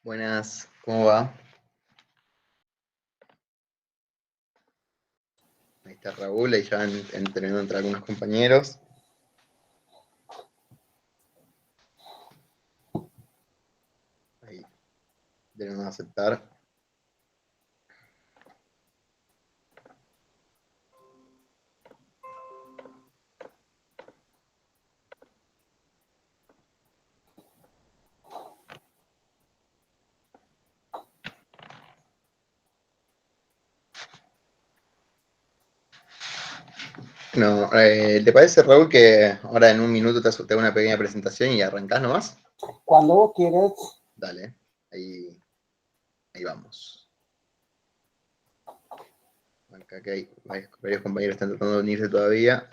Buenas, ¿cómo va? Ahí está Raúl, ahí ya entrenando entre algunos compañeros. Ahí deben aceptar. No, ¿te parece, Raúl, que ahora en un minuto te hago una pequeña presentación y arrancás nomás? Cuando vos quieras. Dale, ahí vamos. Acá que hay varios compañeros que están tratando de unirse todavía.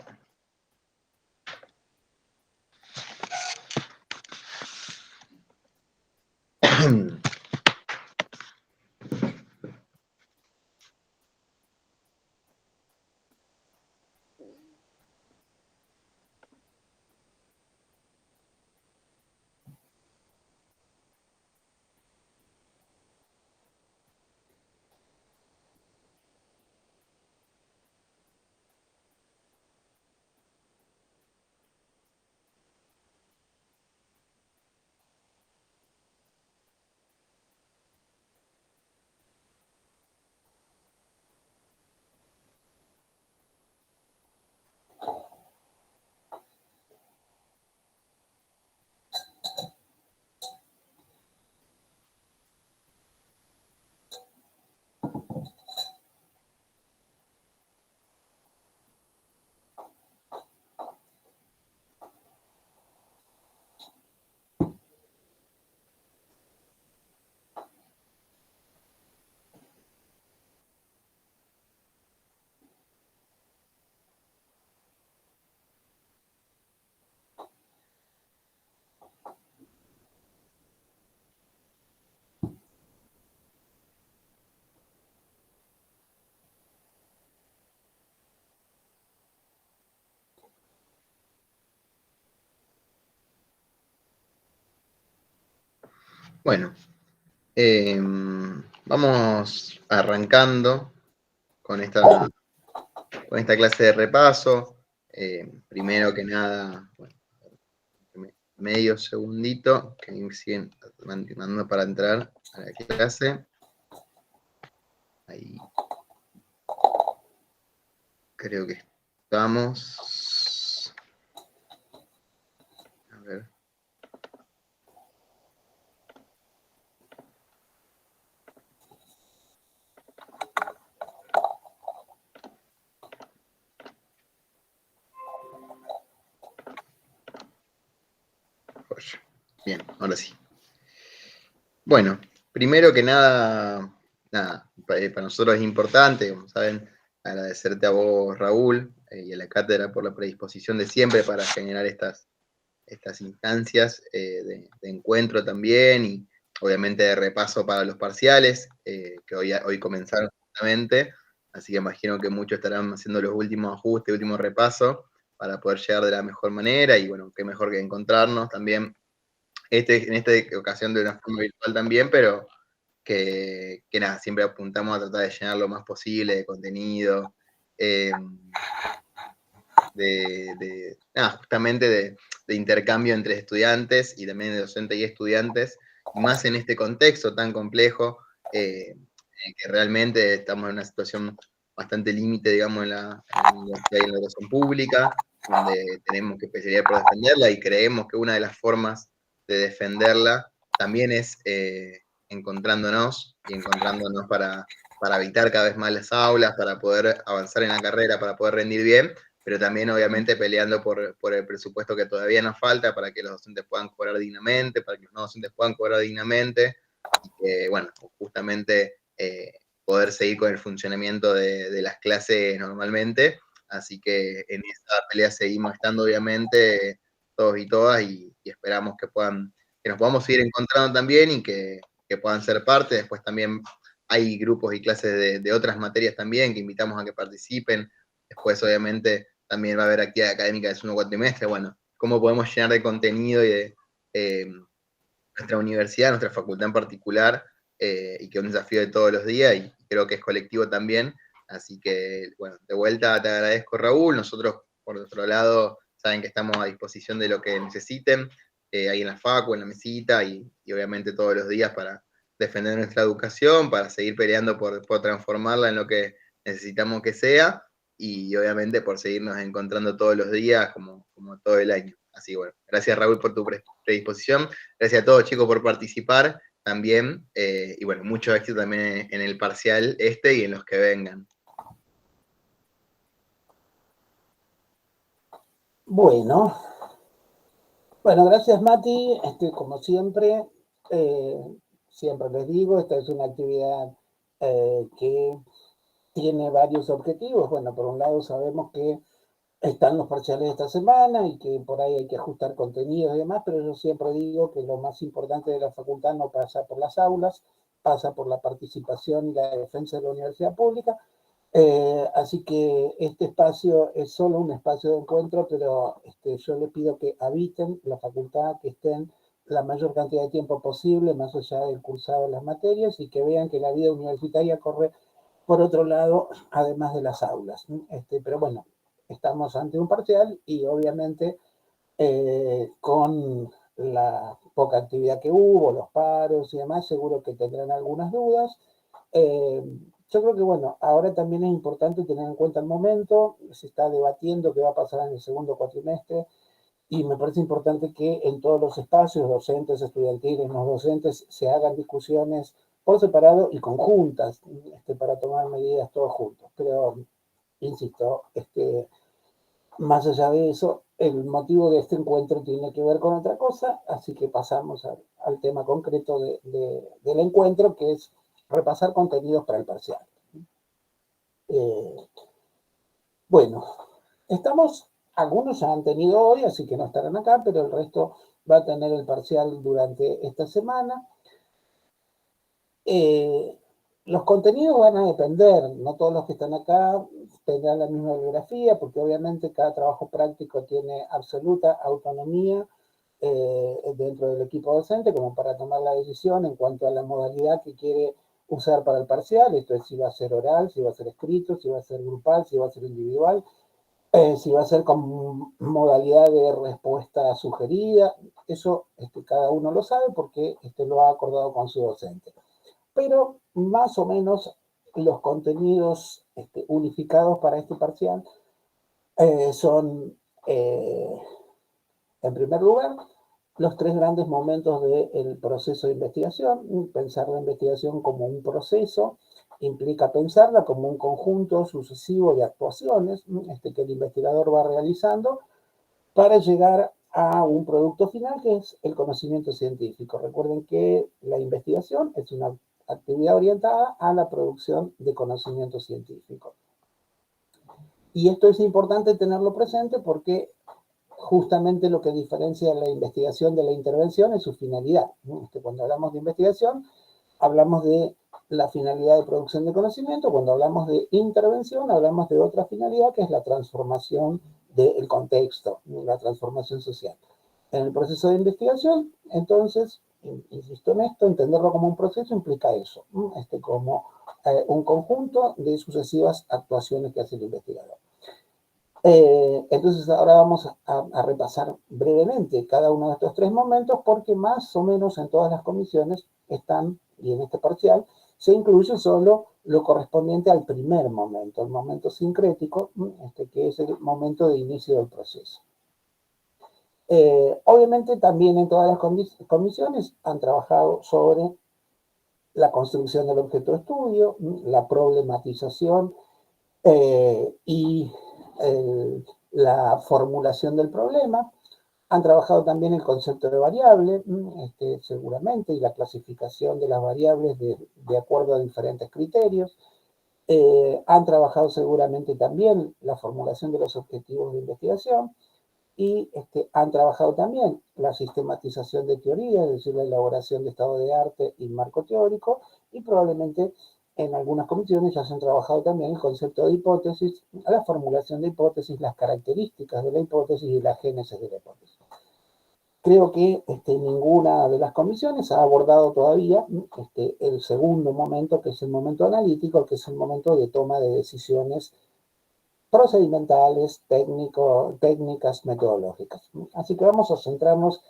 Bueno, vamos arrancando con esta clase de repaso. Primero que nada, bueno, medio segundito, que me siguen mandando para entrar a la clase. Ahí creo que estamos. A ver. Bien, ahora sí. Bueno, primero que nada, para nosotros es importante, como saben, agradecerte a vos, Raúl, y a la cátedra por la predisposición de siempre para generar estas instancias de encuentro también y obviamente de repaso para los parciales, que hoy comenzaron justamente, así que imagino que muchos estarán haciendo los últimos ajustes, últimos repasos para poder llegar de la mejor manera y bueno, qué mejor que encontrarnos también en esta ocasión de una forma virtual también, pero que nada, siempre apuntamos a tratar de llenar lo más posible de contenido, justamente de intercambio entre estudiantes y también de docentes y estudiantes, y más en este contexto tan complejo, que realmente estamos en una situación bastante límite, digamos, en la educación pública, donde tenemos que pelear por defenderla y creemos que una de las formas de defenderla también es encontrándonos para habitar cada vez más las aulas, para poder avanzar en la carrera, para poder rendir bien, pero también obviamente peleando por el presupuesto que todavía nos falta para que los docentes puedan cobrar dignamente, para que los no docentes puedan cobrar dignamente, y que, bueno, justamente poder seguir con el funcionamiento de las clases normalmente. Así que en esa pelea seguimos estando, obviamente, todos y todas, y esperamos que nos podamos seguir encontrando también y que puedan ser parte. Después también hay grupos y clases de otras materias también que invitamos a que participen. Después, obviamente, también va a haber actividad académica de segundo cuatrimestre. Bueno, cómo podemos llenar de contenido y nuestra universidad, nuestra facultad en particular, y que es un desafío de todos los días, y creo que es colectivo también. Así que, bueno, de vuelta te agradezco, Raúl. Nosotros, por nuestro lado, saben que estamos a disposición de lo que necesiten, ahí en la facu, en la mesita, y obviamente todos los días para defender nuestra educación, para seguir peleando por transformarla en lo que necesitamos que sea, y obviamente por seguirnos encontrando todos los días como todo el año. Así que bueno, gracias Raúl por tu predisposición, gracias a todos chicos por participar también, y bueno, mucho éxito también en el parcial y en los que vengan. Bueno, gracias Mati, como siempre, siempre les digo, esta es una actividad que tiene varios objetivos. Bueno, por un lado sabemos que están los parciales de esta semana y que por ahí hay que ajustar contenidos y demás, pero yo siempre digo que lo más importante de la facultad no pasa por las aulas, pasa por la participación y la defensa de la universidad pública. Así que este espacio es solo un espacio de encuentro, pero yo les pido que habiten la facultad, que estén la mayor cantidad de tiempo posible, más allá del cursado de las materias, y que vean que la vida universitaria corre por otro lado, además de las aulas. Pero bueno, estamos ante un parcial y obviamente con la poca actividad que hubo, los paros y demás, seguro que tendrán algunas dudas. Yo creo que, bueno, ahora también es importante tener en cuenta el momento, se está debatiendo qué va a pasar en el segundo cuatrimestre, y me parece importante que en todos los espacios, docentes, estudiantiles, no docentes, se hagan discusiones por separado y conjuntas, para tomar medidas todos juntos. Pero, insisto, más allá de eso, el motivo de este encuentro tiene que ver con otra cosa, así que pasamos al tema concreto del encuentro, que es repasar contenidos para el parcial. Bueno, algunos ya han tenido hoy, así que no estarán acá, pero el resto va a tener el parcial durante esta semana. Los contenidos van a depender, no todos los que están acá tendrán la misma bibliografía, porque obviamente cada trabajo práctico tiene absoluta autonomía dentro del equipo docente, como para tomar la decisión en cuanto a la modalidad que quiere usar para el parcial. Esto es si va a ser oral, si va a ser escrito, si va a ser grupal, si va a ser individual, si va a ser con modalidad de respuesta sugerida. Eso cada uno lo sabe porque lo ha acordado con su docente. Pero más o menos los contenidos unificados para este parcial son, en primer lugar, los tres grandes momentos del proceso de investigación. Pensar la investigación como un proceso implica pensarla como un conjunto sucesivo de actuaciones que el investigador va realizando para llegar a un producto final que es el conocimiento científico. Recuerden que la investigación es una actividad orientada a la producción de conocimiento científico. Y esto es importante tenerlo presente porque justamente lo que diferencia la investigación de la intervención es su finalidad. Cuando hablamos de investigación, hablamos de la finalidad de producción de conocimiento. Cuando hablamos de intervención, hablamos de otra finalidad, que es la transformación del contexto, la transformación social. En el proceso de investigación, entonces, insisto en esto, entenderlo como un proceso implica eso, como un conjunto de sucesivas actuaciones que hace el investigador. Entonces ahora vamos a repasar brevemente cada uno de estos tres momentos, porque más o menos en todas las comisiones están, y en este parcial, se incluye solo lo correspondiente al primer momento, el momento sincrético, que es el momento de inicio del proceso. Obviamente también en todas las comisiones han trabajado sobre la construcción del objeto de estudio, la problematización y la formulación del problema. Han trabajado también el concepto de variable, seguramente, y la clasificación de las variables de acuerdo a diferentes criterios. Han trabajado seguramente también la formulación de los objetivos de investigación y han trabajado también la sistematización de teoría, es decir, la elaboración de estado de arte y marco teórico, y probablemente en algunas comisiones ya se han trabajado también el concepto de hipótesis, la formulación de hipótesis, las características de la hipótesis y la génesis de la hipótesis. Creo que ninguna de las comisiones ha abordado todavía el segundo momento, que es el momento analítico, que es el momento de toma de decisiones procedimentales, técnicas, metodológicas. Así que vamos a centrarnos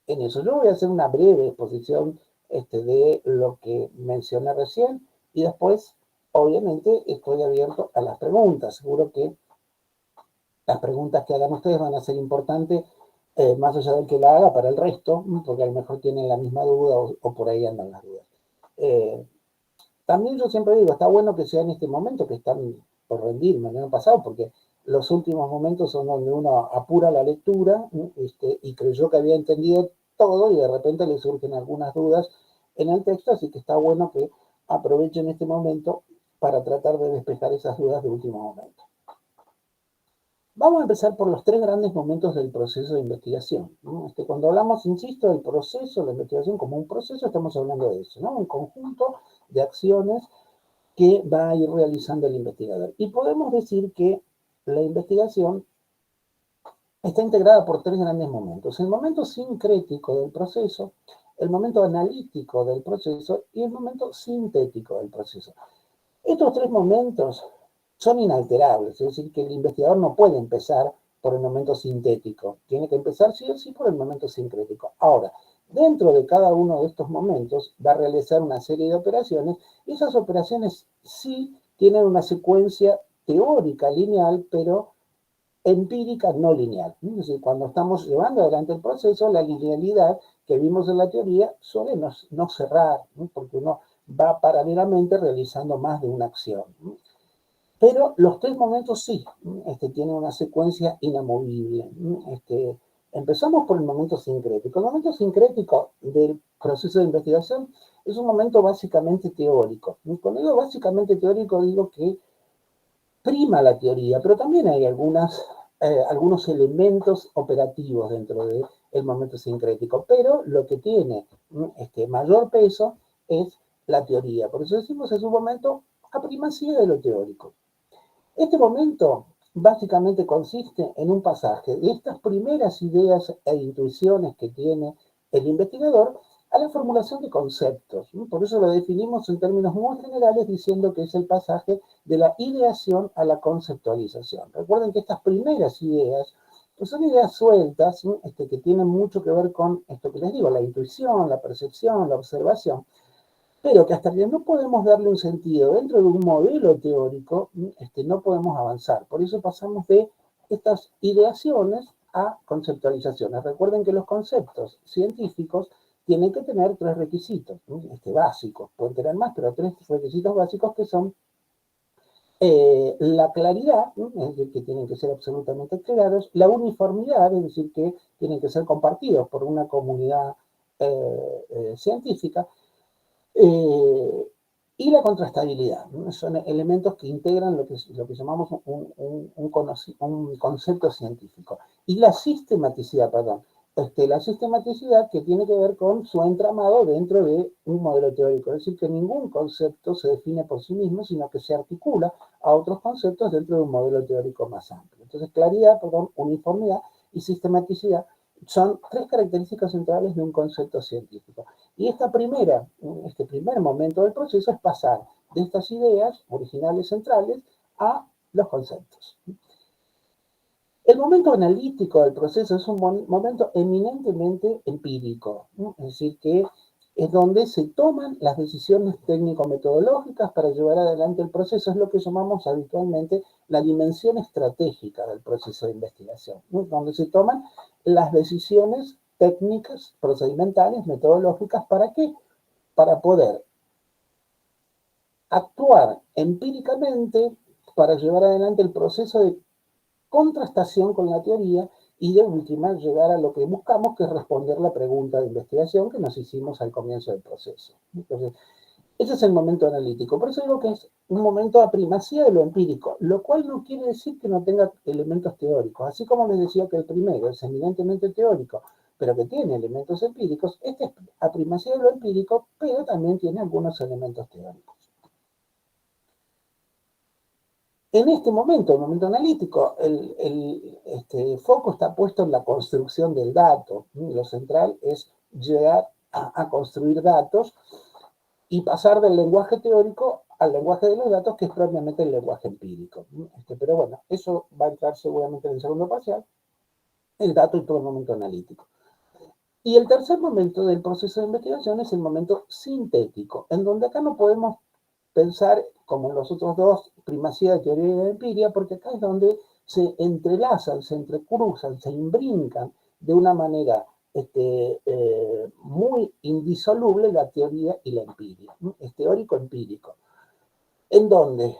en eso. Yo voy a hacer una breve exposición de lo que mencioné recién y después, obviamente, estoy abierto a las preguntas. Seguro que las preguntas que hagan ustedes van a ser importantes, más allá del que la haga, para el resto, porque a lo mejor tienen la misma duda o por ahí andan las dudas. También yo siempre digo, está bueno que sea en este momento que están por rendirme, no han pasado, porque los últimos momentos son donde uno apura la lectura y creyó que había entendido todo y de repente le surgen algunas dudas en el texto, así que está bueno que aprovechen este momento para tratar de despejar esas dudas de último momento. Vamos a empezar por los tres grandes momentos del proceso de investigación. Cuando hablamos, insisto, del proceso de investigación como un proceso, estamos hablando de eso, ¿no? Un conjunto de acciones que va a ir realizando el investigador. Y podemos decir que la investigación está integrada por tres grandes momentos. El momento sincrético del proceso, el momento analítico del proceso y el momento sintético del proceso. Estos tres momentos son inalterables, es decir, que el investigador no puede empezar por el momento sintético, tiene que empezar sí o sí por el momento sincrético. Ahora, dentro de cada uno de estos momentos va a realizar una serie de operaciones y esas operaciones sí tienen una secuencia teórica lineal, pero empírica no lineal. Es decir, cuando estamos llevando adelante el proceso, la linealidad que vimos en la teoría suele no cerrar, ¿no? Porque uno va paralelamente realizando más de una acción. Pero los tres momentos sí, tienen una secuencia inamovible. Empezamos por el momento sincrético. El momento sincrético del proceso de investigación es un momento básicamente teórico. Cuando digo básicamente teórico, digo que prima la teoría, pero también hay algunos elementos operativos dentro del momento sincrético. Pero lo que tiene mayor peso es la teoría. Por eso decimos es un momento a primacía de lo teórico. Este momento básicamente consiste en un pasaje de estas primeras ideas e intuiciones que tiene el investigador a la formulación de conceptos. Por eso lo definimos en términos muy generales diciendo que es el pasaje de la ideación a la conceptualización. Recuerden que estas primeras ideas pues son ideas sueltas que tienen mucho que ver con esto que les digo, la intuición, la percepción, la observación, pero que hasta que no podemos darle un sentido dentro de un modelo teórico, no podemos avanzar. Por eso pasamos de estas ideaciones a conceptualizaciones. Recuerden que los conceptos científicos tienen que tener tres requisitos básicos. Pueden tener más, pero tres requisitos básicos que son la claridad, es decir, que tienen que ser absolutamente claros, la uniformidad, es decir, que tienen que ser compartidos por una comunidad científica, y la contrastabilidad, ¿no? Son elementos que integran lo que llamamos un concepto científico. Y la sistematicidad, perdón. La sistematicidad que tiene que ver con su entramado dentro de un modelo teórico. Es decir, que ningún concepto se define por sí mismo, sino que se articula a otros conceptos dentro de un modelo teórico más amplio. Entonces, claridad, perdón, uniformidad y sistematicidad son tres características centrales de un concepto científico. Y este primer momento del proceso es pasar de estas ideas originales centrales a los conceptos. El momento analítico del proceso es un momento eminentemente empírico, ¿no? Es decir, que es donde se toman las decisiones técnico-metodológicas para llevar adelante el proceso, es lo que llamamos habitualmente la dimensión estratégica del proceso de investigación, ¿no? Donde se toman las decisiones técnicas, procedimentales, metodológicas, ¿para qué? Para poder actuar empíricamente para llevar adelante el proceso de contrastación con la teoría y de última llegar a lo que buscamos, que es responder la pregunta de investigación que nos hicimos al comienzo del proceso. Entonces, ese es el momento analítico. Por eso digo que es un momento a primacía de lo empírico, lo cual no quiere decir que no tenga elementos teóricos. Así como les decía que el primero es eminentemente teórico, pero que tiene elementos empíricos, este es a primacía de lo empírico, pero también tiene algunos elementos teóricos. En este momento, el momento analítico, el foco está puesto en la construcción del dato. Lo central es llegar a construir datos y pasar del lenguaje teórico al lenguaje de los datos, que es propiamente el lenguaje empírico. Pero bueno, eso va a entrar seguramente en el segundo parcial, el dato y todo el momento analítico. Y el tercer momento del proceso de investigación es el momento sintético, en donde acá no podemos pensar como en los otros dos, primacía de teoría y de empiria, porque acá es donde se entrelazan, se entrecruzan, se imbrincan de una manera muy indisoluble la teoría y la empiria. Es teórico-empírico, en donde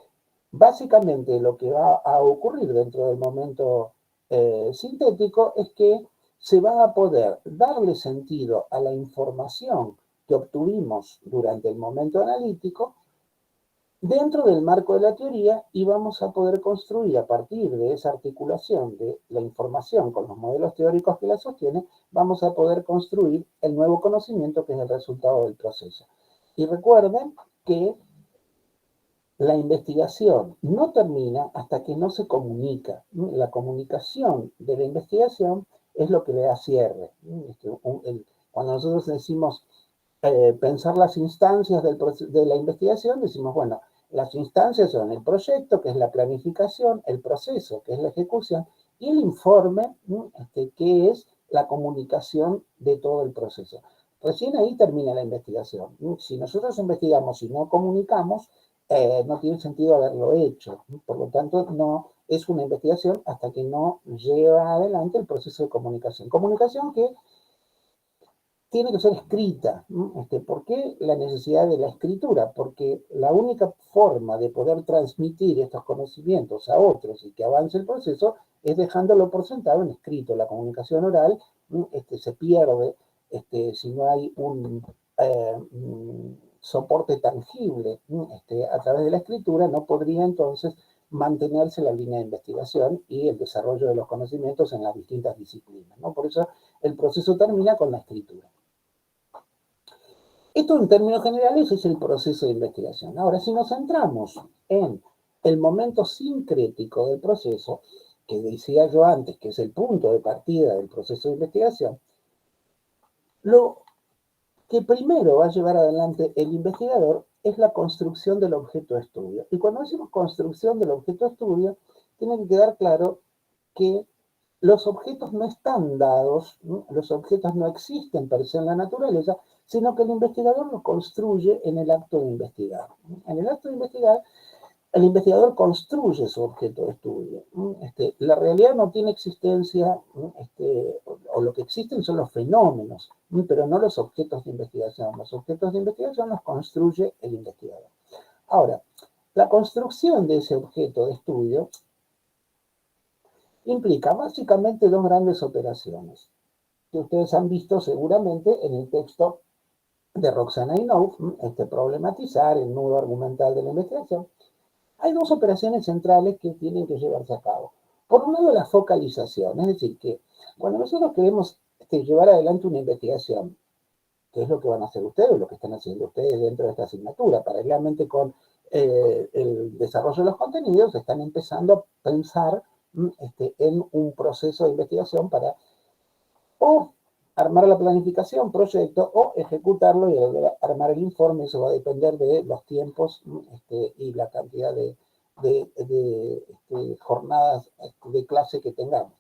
básicamente lo que va a ocurrir dentro del momento sintético es que se va a poder darle sentido a la información que obtuvimos durante el momento analítico dentro del marco de la teoría, y vamos a poder construir a partir de esa articulación de la información con los modelos teóricos que la sostienen, vamos a poder construir el nuevo conocimiento que es el resultado del proceso. Y recuerden que la investigación no termina hasta que no se comunica. La comunicación de la investigación es lo que le da cierre. Cuando nosotros decimos pensar las instancias de la investigación, decimos, bueno, las instancias son el proyecto, que es la planificación, el proceso, que es la ejecución, y el informe, que es la comunicación de todo el proceso. Recién ahí termina la investigación. Si nosotros investigamos y no comunicamos, no tiene sentido haberlo hecho. Por lo tanto, no es una investigación hasta que no lleva adelante el proceso de comunicación. Comunicación que tiene que ser escrita. ¿Por qué la necesidad de la escritura? Porque la única forma de poder transmitir estos conocimientos a otros y que avance el proceso es dejándolo por sentado en escrito. La comunicación oral se pierde si no hay un soporte tangible a través de la escritura. No podría entonces mantenerse la línea de investigación y el desarrollo de los conocimientos en las distintas disciplinas, ¿no? Por eso el proceso termina con la escritura. Esto en términos generales es el proceso de investigación. Ahora, si nos centramos en el momento sincrético del proceso, que decía yo antes, que es el punto de partida del proceso de investigación, lo que primero va a llevar adelante el investigador es la construcción del objeto de estudio. Y cuando decimos construcción del objeto de estudio, tiene que quedar claro que los objetos no están dados, ¿no? Los objetos no existen per se en la naturaleza, sino que el investigador los construye en el acto de investigar. En el acto de investigar, el investigador construye su objeto de estudio. La realidad no tiene existencia, o lo que existen son los fenómenos, pero no los objetos de investigación. Los objetos de investigación los construye el investigador. Ahora, la construcción de ese objeto de estudio implica básicamente dos grandes operaciones que ustedes han visto seguramente en el texto de Roxana Inoue, problematizar el nudo argumental de la investigación. Hay dos operaciones centrales que tienen que llevarse a cabo. Por un lado, la focalización, es decir, que cuando nosotros queremos llevar adelante una investigación, que es lo que van a hacer ustedes, lo que están haciendo ustedes dentro de esta asignatura, paralelamente con el desarrollo de los contenidos, están empezando a pensar en un proceso de investigación para o armar la planificación, proyecto, o ejecutarlo y armar el informe. Eso va a depender de los tiempos y la cantidad de jornadas de clase que tengamos.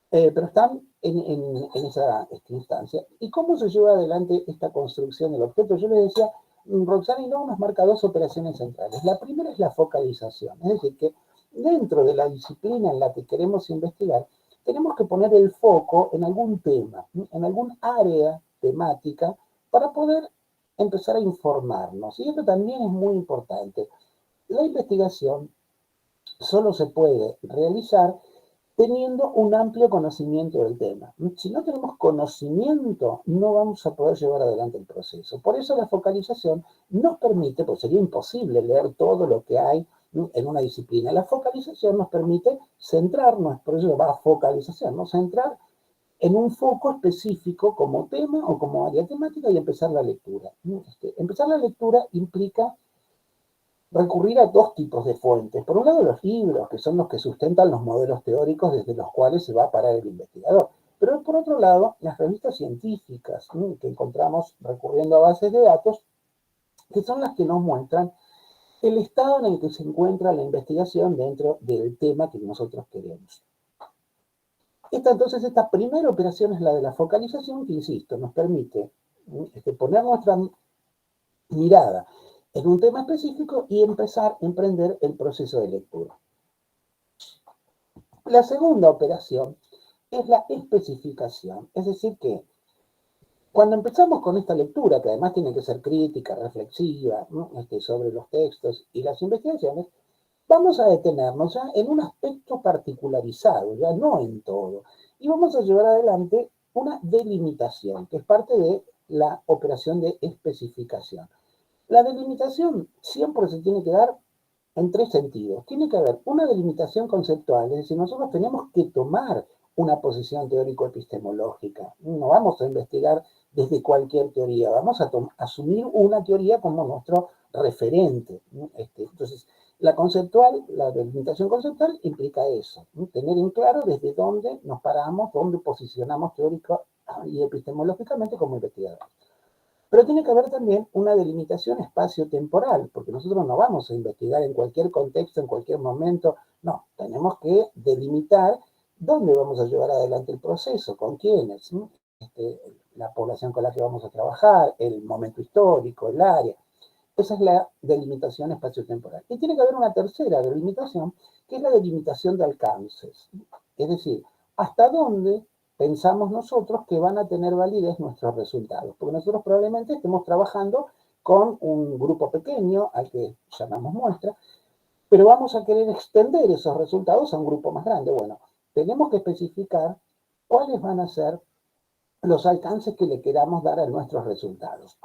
Pero están en esa instancia. ¿Y cómo se lleva adelante esta construcción del objeto? Yo les decía, Roxana Inoue nos marca dos operaciones centrales. La primera es la focalización, es decir, que dentro de la disciplina en la que queremos investigar, tenemos que poner el foco en algún tema, en algún área temática, para poder empezar a informarnos. Y esto también es muy importante. La investigación solo se puede realizar teniendo un amplio conocimiento del tema. Si no tenemos conocimiento, no vamos a poder llevar adelante el proceso. Por eso la focalización nos permite, pues sería imposible leer todo lo que hay en una disciplina. La focalización nos permite centrarnos, por eso va a focalización, ¿no? Centrar en un foco específico como tema o como área temática y empezar la lectura. Empezar la lectura implica recurrir a dos tipos de fuentes. Por un lado, los libros, que son los que sustentan los modelos teóricos desde los cuales se va a parar el investigador. Pero por otro lado, las revistas científicas, que encontramos recurriendo a bases de datos, que son las que nos muestran el estado en el que se encuentra la investigación dentro del tema que nosotros queremos. Entonces, esta primera operación es la de la focalización, que, insisto, nos permite poner nuestra mirada en un tema específico y empezar a emprender el proceso de lectura. La segunda operación es la especificación, es decir que cuando empezamos con esta lectura, que además tiene que ser crítica, reflexiva, ¿no? Sobre los textos y las investigaciones, vamos a detenernos ya en un aspecto particularizado, ya no en todo, y vamos a llevar adelante una delimitación, que es parte de la operación de especificación. La delimitación siempre se tiene que dar en tres sentidos. Tiene que haber una delimitación conceptual, es decir, nosotros tenemos que tomar una posición teórico-epistemológica. No vamos a investigar desde cualquier teoría, vamos a asumir una teoría como nuestro referente. Entonces, la delimitación conceptual implica eso, tener en claro desde dónde nos paramos, dónde posicionamos teórico y epistemológicamente como investigadores. Pero tiene que haber también una delimitación espacio-temporal, porque nosotros no vamos a investigar en cualquier contexto, en cualquier momento. No, tenemos que delimitar dónde vamos a llevar adelante el proceso, con quiénes, la población con la que vamos a trabajar, el momento histórico, el área. Esa es la delimitación espacio-temporal. Y tiene que haber una tercera delimitación, que es la delimitación de alcances. Es decir, hasta dónde pensamos nosotros que van a tener validez nuestros resultados. Porque nosotros probablemente estemos trabajando con un grupo pequeño, al que llamamos muestra, pero vamos a querer extender esos resultados a un grupo más grande. Bueno, tenemos que especificar cuáles van a ser los alcances que le queramos dar a nuestros resultados.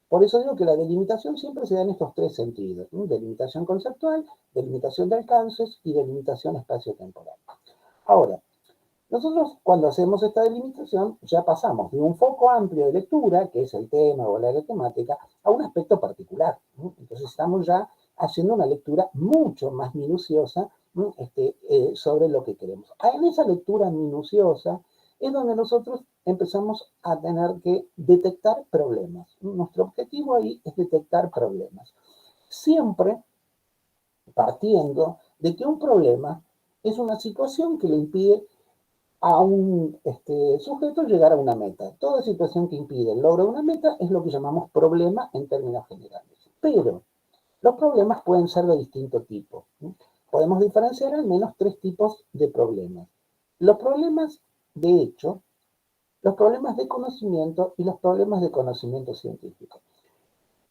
Por eso digo que la delimitación siempre se da en estos tres sentidos: delimitación conceptual, delimitación de alcances y delimitación espacio-temporal. Ahora, nosotros cuando hacemos esta delimitación ya pasamos de un foco amplio de lectura, que es el tema o la área temática, a un aspecto particular. Entonces estamos ya haciendo una lectura mucho más minuciosa sobre lo que queremos. En esa lectura minuciosa es donde nosotros empezamos a tener que detectar problemas. Nuestro objetivo ahí es detectar problemas. Siempre partiendo de que un problema es una situación que le impide a un sujeto llegar a una meta. Toda situación que impide el logro de una meta es lo que llamamos problema en términos generales. Pero los problemas pueden ser de distinto tipo. Podemos diferenciar al menos tres tipos de problemas: los problemas de hecho, los problemas de conocimiento y los problemas de conocimiento científico.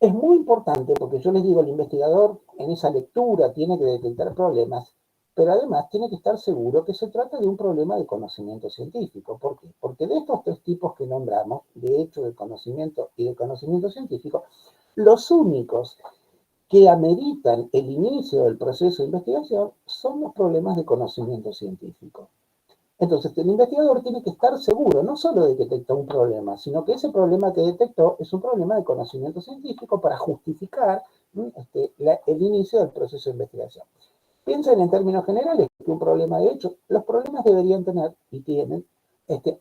Es muy importante porque yo les digo, el investigador en esa lectura tiene que detectar problemas, pero además tiene que estar seguro que se trata de un problema de conocimiento científico. ¿Por qué? Porque de estos tres tipos que nombramos, de hecho, de conocimiento y de conocimiento científico, los únicos que ameritan el inicio del proceso de investigación son los problemas de conocimiento científico. Entonces, el investigador tiene que estar seguro no solo de que detectó un problema, sino que ese problema que detectó es un problema de conocimiento científico para justificar el inicio del proceso de investigación. Piensen en términos generales que un problema, de hecho, los problemas deberían tener y tienen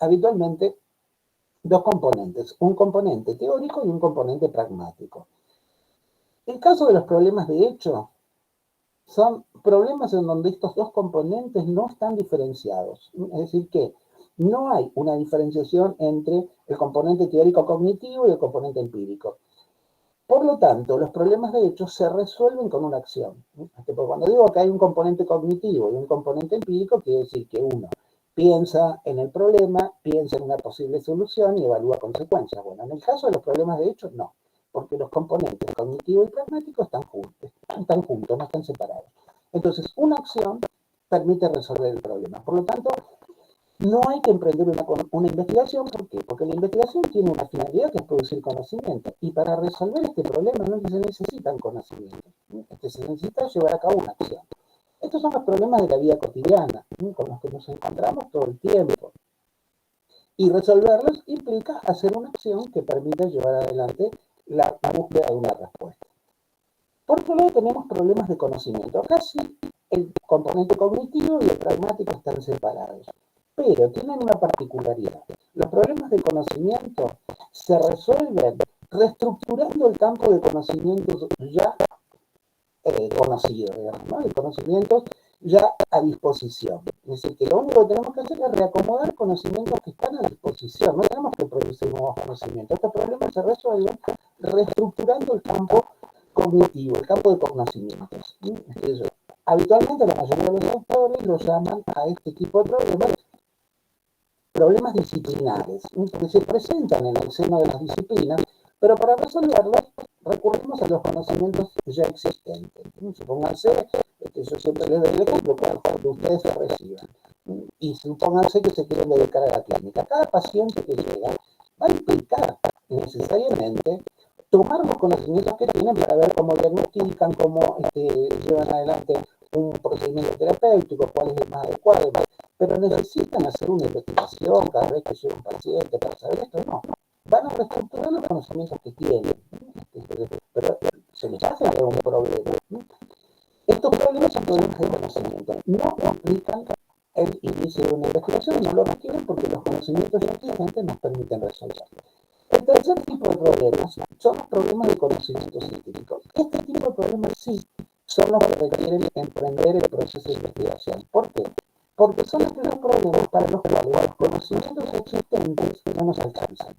habitualmente dos componentes: un componente teórico y un componente pragmático. El caso de los problemas de hecho son problemas en donde estos dos componentes no están diferenciados. Es decir, que no hay una diferenciación entre el componente teórico cognitivo y el componente empírico. Por lo tanto, los problemas de hecho se resuelven con una acción. Porque cuando digo que hay un componente cognitivo y un componente empírico, quiere decir que uno piensa en el problema, piensa en una posible solución y evalúa consecuencias. Bueno, en el caso de los problemas de hecho, no, porque los componentes cognitivo y pragmático están juntos, no están separados. Entonces, una acción permite resolver el problema. Por lo tanto, no hay que emprender una investigación. ¿Por qué? Porque la investigación tiene una finalidad, que es producir conocimiento. Y para resolver este problema no se necesitan conocimientos. Se necesita llevar a cabo una acción. Estos son los problemas de la vida cotidiana, con los que nos encontramos todo el tiempo. Y resolverlos implica hacer una acción que permita llevar adelante la búsqueda de una respuesta. Por otro lado, tenemos problemas de conocimiento. Acá sí, el componente cognitivo y el pragmático están separados, pero tienen una particularidad. Los problemas de conocimiento se resuelven reestructurando el campo de conocimientos ya conocido, digamos, ¿no? De conocimientos ya a disposición. Es decir, que lo único que tenemos que hacer es reacomodar conocimientos que están a disposición. No tenemos que producir nuevos conocimientos. Estos problemas se resuelven reestructurando el campo cognitivo, el campo de conocimientos. Entonces, habitualmente la mayoría de los autores lo llaman a este tipo de problemas disciplinares, que se presentan en el seno de las disciplinas, pero para resolverlos recurrimos a los conocimientos ya existentes. Supónganse, yo siempre les doy el ejemplo cuando ustedes se reciban, y supónganse que se quieren dedicar a la clínica. Cada paciente que llega va a implicar necesariamente tomar los conocimientos que tienen para ver cómo diagnostican, cómo llevan adelante un procedimiento terapéutico, cuál es el más adecuado, pero necesitan hacer una investigación cada vez que llega un paciente para saber esto. No, van a reestructurar los conocimientos que tienen, pero se les hace un problema. Estos problemas son problemas de conocimiento, no implican el inicio de una investigación, no lo requieren porque los conocimientos ya existentes nos permiten resolverlo. El tercer tipo de problemas son los problemas de conocimiento científico. Este tipo de problemas sí son los que requieren emprender el proceso de investigación. ¿Por qué? Porque son aquellos problemas para los cuales los conocimientos existentes no nos alcanzan.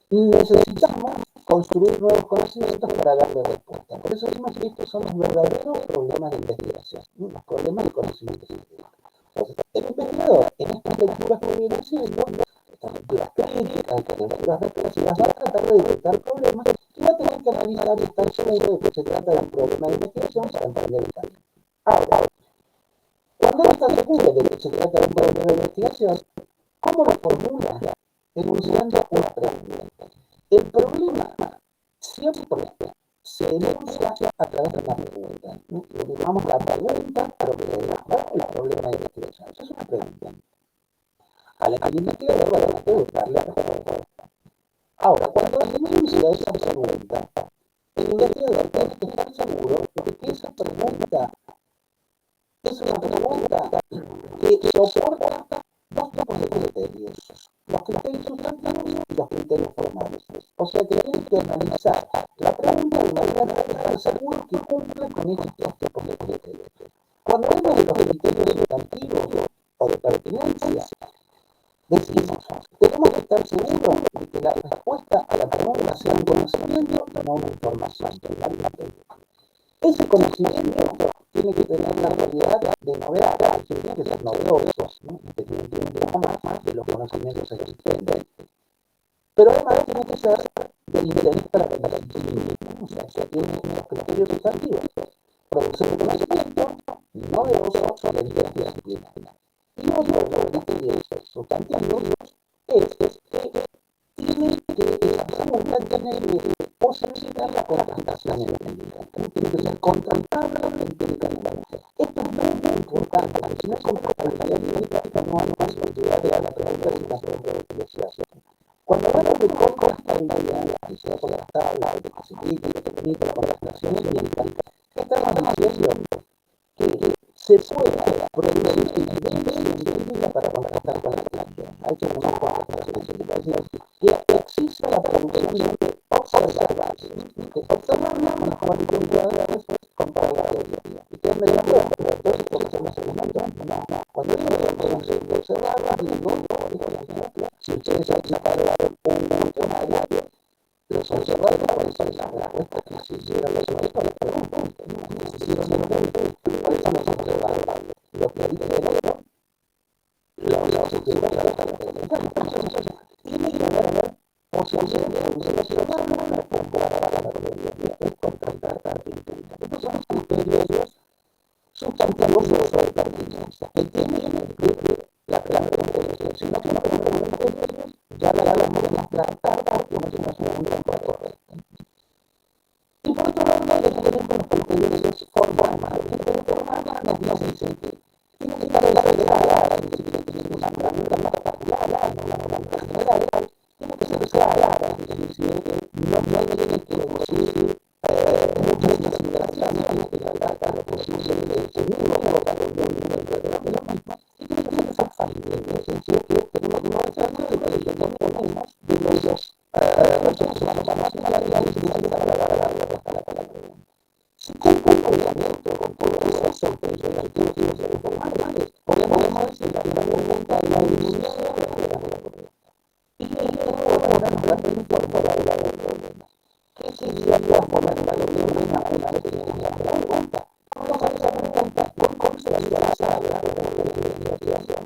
Necesitamos construir nuevos conocimientos para darle respuesta. Por eso decimos que estos son los verdaderos problemas de investigación, los problemas de conocimiento científico. Entonces, el investigador en estas lecturas que viene haciendo, estas lecturas críticas, estas lecturas reflexivas, va a tratar de detectar problemas y va a tener que analizar y estar seguro de que se trata de un problema de investigación para emprender el camino. Ahora, cuando uno está seguro de que se trata de un problema de investigación, ¿cómo lo formula? Enunciando una pregunta. El problema siempre se enuncia a través de una pregunta. Lo que llamamos la pregunta problema, el problema de investigación. Eso es una pregunta a la que el investigador va a tener que darle respuesta. Ahora, cuando se enuncia esa pregunta, el investigador tiene que estar seguro de que esa pregunta es una pregunta que soporta dos tipos de criterios: los criterios sustantivos y los criterios formales. O sea que tiene que analizar la pregunta de manera que estar seguro que cumple con estos dos tipos de criterios. Cuando hablamos de los criterios sustantivos o de pertinencia, decimos, tenemos que estar seguros de que la respuesta a la pregunta sea un conocimiento y no una información. Ese conocimiento tiene que tener la cualidad de novedad, es decir, tiene que ser novedosos, ¿no? Que tiene que ir un poco más de los conocimientos existentes. Pero además tiene que ser de interés para la disciplina, ¿no? O sea, que tiene los criterios sustantivos: producción de conocimiento, novedoso y de interés disciplinario. Y otro de los criterios sustantivos es que esa pregunta tiene que posibilitar la contrastación empírica. Tiene que ser contrastable empíricamente. Esto es muy importante, porque si no es contrastabilidad empírica, no hay posibilidad de la pregunta de una pregunta de investigación. Cuando hablamos de contrastabilidad, que sea contrastable, que posibilite, que permite la contrastación empírica, estamos diciendo que se puede producir evidencia científica para contrastar con la práctica. A eso llamamos contrastación científica. Es decir, que existe la producción de observables. Observables mejor identificadas comparado a la teoría. Y que me dirán, bueno, pero entonces ¿por qué son los elementos? No. Cuando digo que observables, digo, por ejemplo, si ustedes han sacado un temario, los observables, ¿cuáles son las respuestas que se hicieron los observadores? Les pregunto, ¿cuáles son los observables? Lo que dijeron los observadores para preguntar. Tiene que haber posibilidad de un observable para comparar la probabilidad de contrastar empírica. Estos son los criterios sustantivos de pertinencia que tienen la pregunta de elección. Si no tiene criterios, ya la podemos tratar porque no tiene una pregunta correcta. Y por otro lado, tenemos que ver con los criterios formales. Los criterios formales nos dicen que tiene que estar elaborada, es decir, que tiene una pregunta más particular, no una pregunta general. Tiene que ser clara, es decir, no tiene que decir muchas son criterios objetivos e informales, podemos decir que la pregunta de la evidencia es la correcta. Y ahora nos da un formulario de problemas. ¿Qué sería la formulario de problema para que tengamos la pregunta? Vamos a tener en cuenta por conceptualizar la investigación,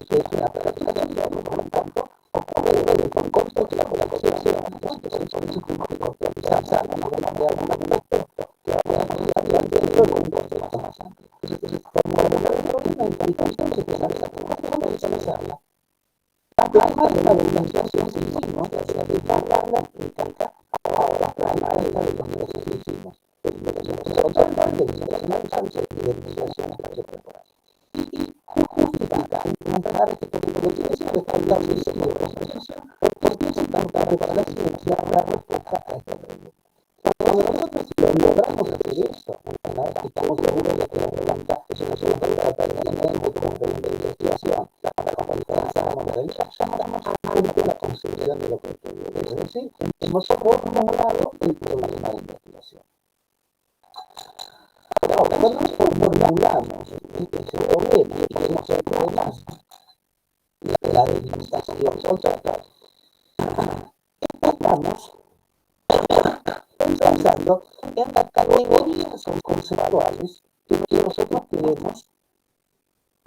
que es una planificación, por lo tanto, obviamente con contexto que la colaboración, entonces por eso tenemos que contextualizar la manera de un aspecto que vamos a hablar dentro de un contexto más amplio. Entonces, formular el problema implica entonces que esa contextualizarla. Plasmar la demostración que hicimos, o sea, plasmarla implica ahora plasmar la demostración que hicimos. De investigación horizontal, de investigación horizontal y de investigación espaciotemporal. Y justificar, implementar este tipo de investigación que está establecido en la exposición, ¿por qué es tan tarde para la ciencia dar respuesta a esta pregunta? Cuando nosotros logramos hacer esto, una vez que estamos seguros de que la pregunta es una pregunta pertinente como pregunta de investigación, la cuantizamos, la realizamos ante la concepción de lo que es decir, hemos formulado el problema de investigación. Ahora, cuando nosotros formulamos ese problema y ponemos el problema, la delimitación, estamos pensando en las categorías conceptuales que nosotros queremos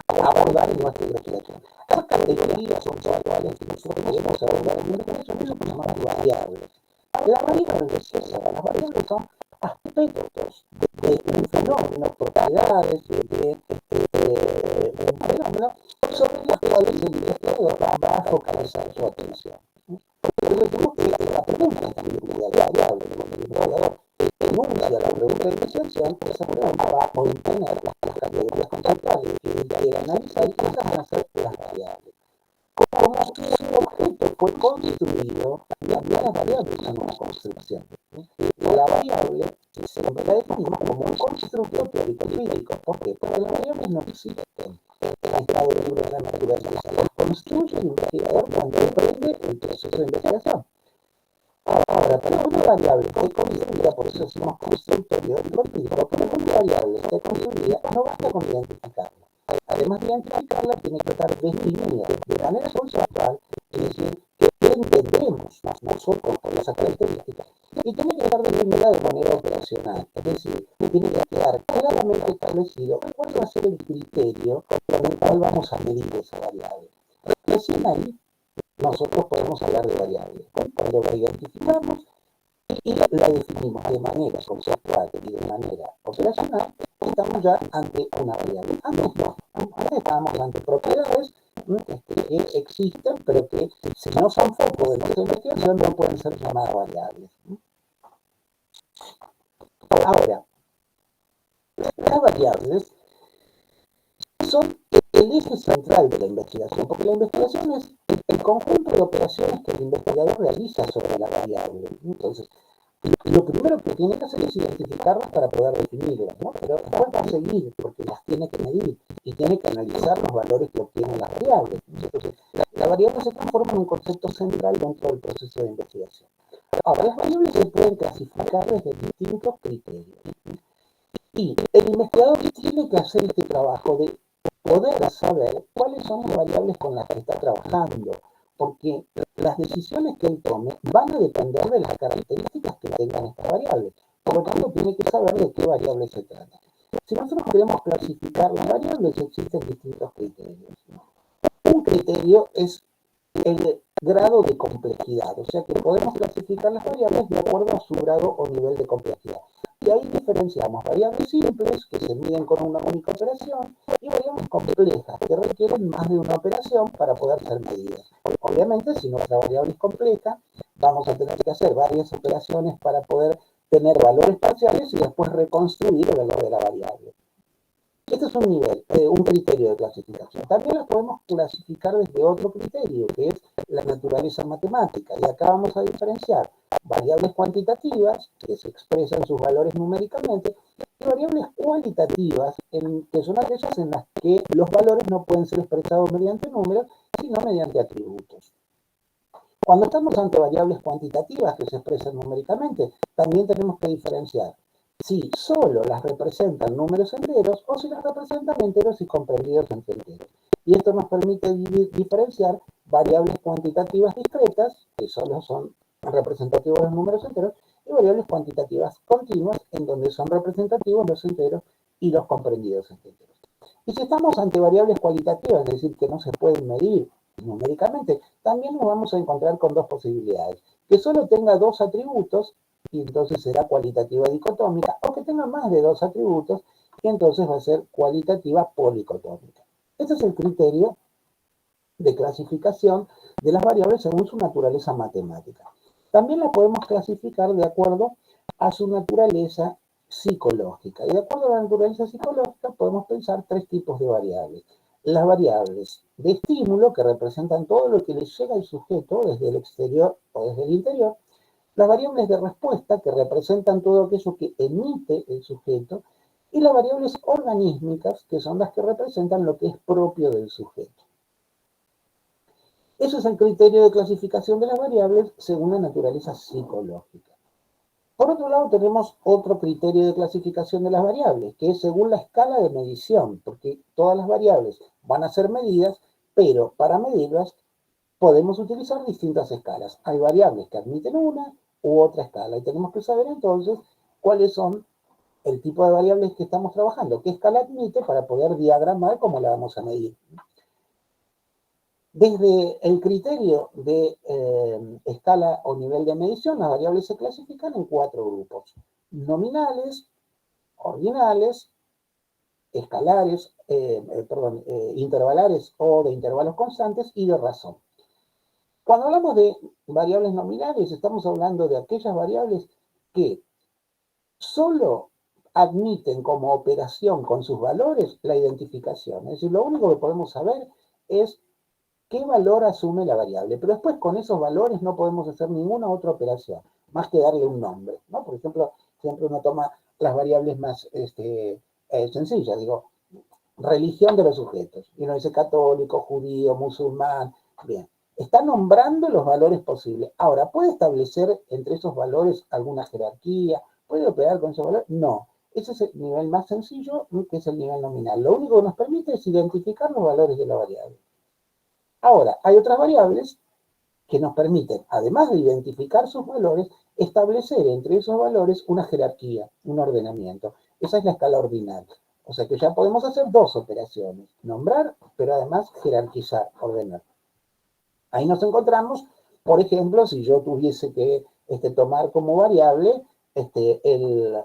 abordar en nuestra investigación. Las categorías conceptuales que nosotros queremos abordar en nuestra investigación son llamadas variables. Las variables son aspectos de un fenómeno, propiedades de un fenómeno sobre las cuales el investigador va a focalizar su atención. Entonces tenemos que la pregunta de variable, porque el investigador enuncia la pregunta de investigación, esa pregunta va a contener las categorías conceptuales que él quiere analizar y esas van a ser las variables. Como el objeto fue construido, también las variables son una construcción. La variable siempre la definimos como un constructo teórico-crítico. ¿Por qué? Porque las variables no existen en estado libre de la naturaleza. Las construye el investigador cuando emprende el proceso de investigación. Ahora, para una variable que es construida, por eso decimos constructo teórico-crítico, para una variable que es construida, no basta con identificarla. Además de identificarla, tiene que estar definida de manera conceptual, es decir, que entendemos nosotros por esas características, y tiene que estar definida de manera operacional, es decir, que tiene que quedar claramente establecido cuál va a ser el criterio con el cual vamos a medir esa variable. Recién ahí nosotros podemos hablar de variables. Cuando la identificamos y la definimos de manera conceptual y de manera operacional, estamos ya ante una variable. Antes no, antes estábamos ante propiedades que existen, pero que si no son foco de nuestra investigación no pueden ser llamadas variables. Ahora, las variables son el eje central de la investigación, porque la investigación es el conjunto de operaciones que el investigador realiza sobre la variable. Entonces, lo primero que tiene que hacer es identificarlas para poder definirlas, ¿no? Pero después va a seguir, porque las tiene que medir y tiene que analizar los valores que obtienen las variables. Entonces, la variable se transforma en un concepto central dentro del proceso de investigación. Ahora, las variables se pueden clasificar desde distintos criterios. Y el investigador tiene que hacer este trabajo de poder saber cuáles son las variables con las que está trabajando, porque las decisiones que él tome van a depender de las características que tengan estas variables. Por lo tanto, tiene que saber de qué variables se trata. Si nosotros queremos clasificar las variables, existen distintos criterios. Un criterio es el grado de complejidad, o sea que podemos clasificar las variables de acuerdo a su grado o nivel de complejidad. Y ahí diferenciamos variables simples, que se miden con una única operación, y variables complejas, que requieren más de una operación para poder ser medidas. Obviamente, si nuestra variable es compleja, vamos a tener que hacer varias operaciones para poder tener valores parciales y después reconstruir el valor de la variable. Este es un nivel, un criterio de clasificación. También las podemos clasificar desde otro criterio, que es la naturaleza matemática. Y acá vamos a diferenciar variables cuantitativas, que se expresan sus valores numéricamente, y variables cualitativas, que son aquellas en las que los valores no pueden ser expresados mediante números, sino mediante atributos. Cuando estamos ante variables cuantitativas que se expresan numéricamente, también tenemos que diferenciar si solo las representan números enteros o si las representan enteros y comprendidos entre enteros. Y esto nos permite diferenciar variables cuantitativas discretas, que solo son representativos de los números enteros, y variables cuantitativas continuas, en donde son representativos los enteros y los comprendidos entre enteros. Y si estamos ante variables cualitativas, es decir, que no se pueden medir numéricamente, también nos vamos a encontrar con dos posibilidades. Que solo tenga dos atributos, y entonces será cualitativa dicotómica, o que tenga más de dos atributos, y entonces va a ser cualitativa policotómica. Este es el criterio de clasificación de las variables según su naturaleza matemática. También las podemos clasificar de acuerdo a su naturaleza psicológica. Y de acuerdo a la naturaleza psicológica podemos pensar tres tipos de variables. Las variables de estímulo, que representan todo lo que le llega al sujeto desde el exterior o desde el interior. Las variables de respuesta, que representan todo aquello que emite el sujeto. Y las variables organísmicas, que son las que representan lo que es propio del sujeto. Ese es el criterio de clasificación de las variables según la naturaleza psicológica. Por otro lado, tenemos otro criterio de clasificación de las variables, que es según la escala de medición, porque todas las variables van a ser medidas, pero para medirlas podemos utilizar distintas escalas. Hay variables que admiten una u otra escala, y tenemos que saber entonces cuáles son el tipo de variables que estamos trabajando, qué escala admite para poder diagramar cómo la vamos a medir. Desde el criterio de escala o nivel de medición, las variables se clasifican en cuatro grupos: nominales, ordinales, escalares, intervalares o de intervalos constantes y de razón. Cuando hablamos de variables nominales, estamos hablando de aquellas variables que solo admiten como operación con sus valores la identificación. Es decir, lo único que podemos saber es qué valor asume la variable, pero después con esos valores no podemos hacer ninguna otra operación, más que darle un nombre, ¿no? Por ejemplo, siempre uno toma las variables más sencillas, digo, religión de los sujetos, y uno dice católico, judío, musulmán, bien, está nombrando los valores posibles. Ahora, ¿puede establecer entre esos valores alguna jerarquía? ¿Puede operar con esos valores? No. Ese es el nivel más sencillo, que es el nivel nominal. Lo único que nos permite es identificar los valores de la variable. Ahora, hay otras variables que nos permiten, además de identificar sus valores, establecer entre esos valores una jerarquía, un ordenamiento. Esa es la escala ordinal. O sea que ya podemos hacer dos operaciones: nombrar, pero además jerarquizar, ordenar. Ahí nos encontramos, por ejemplo, si yo tuviese que tomar como variable el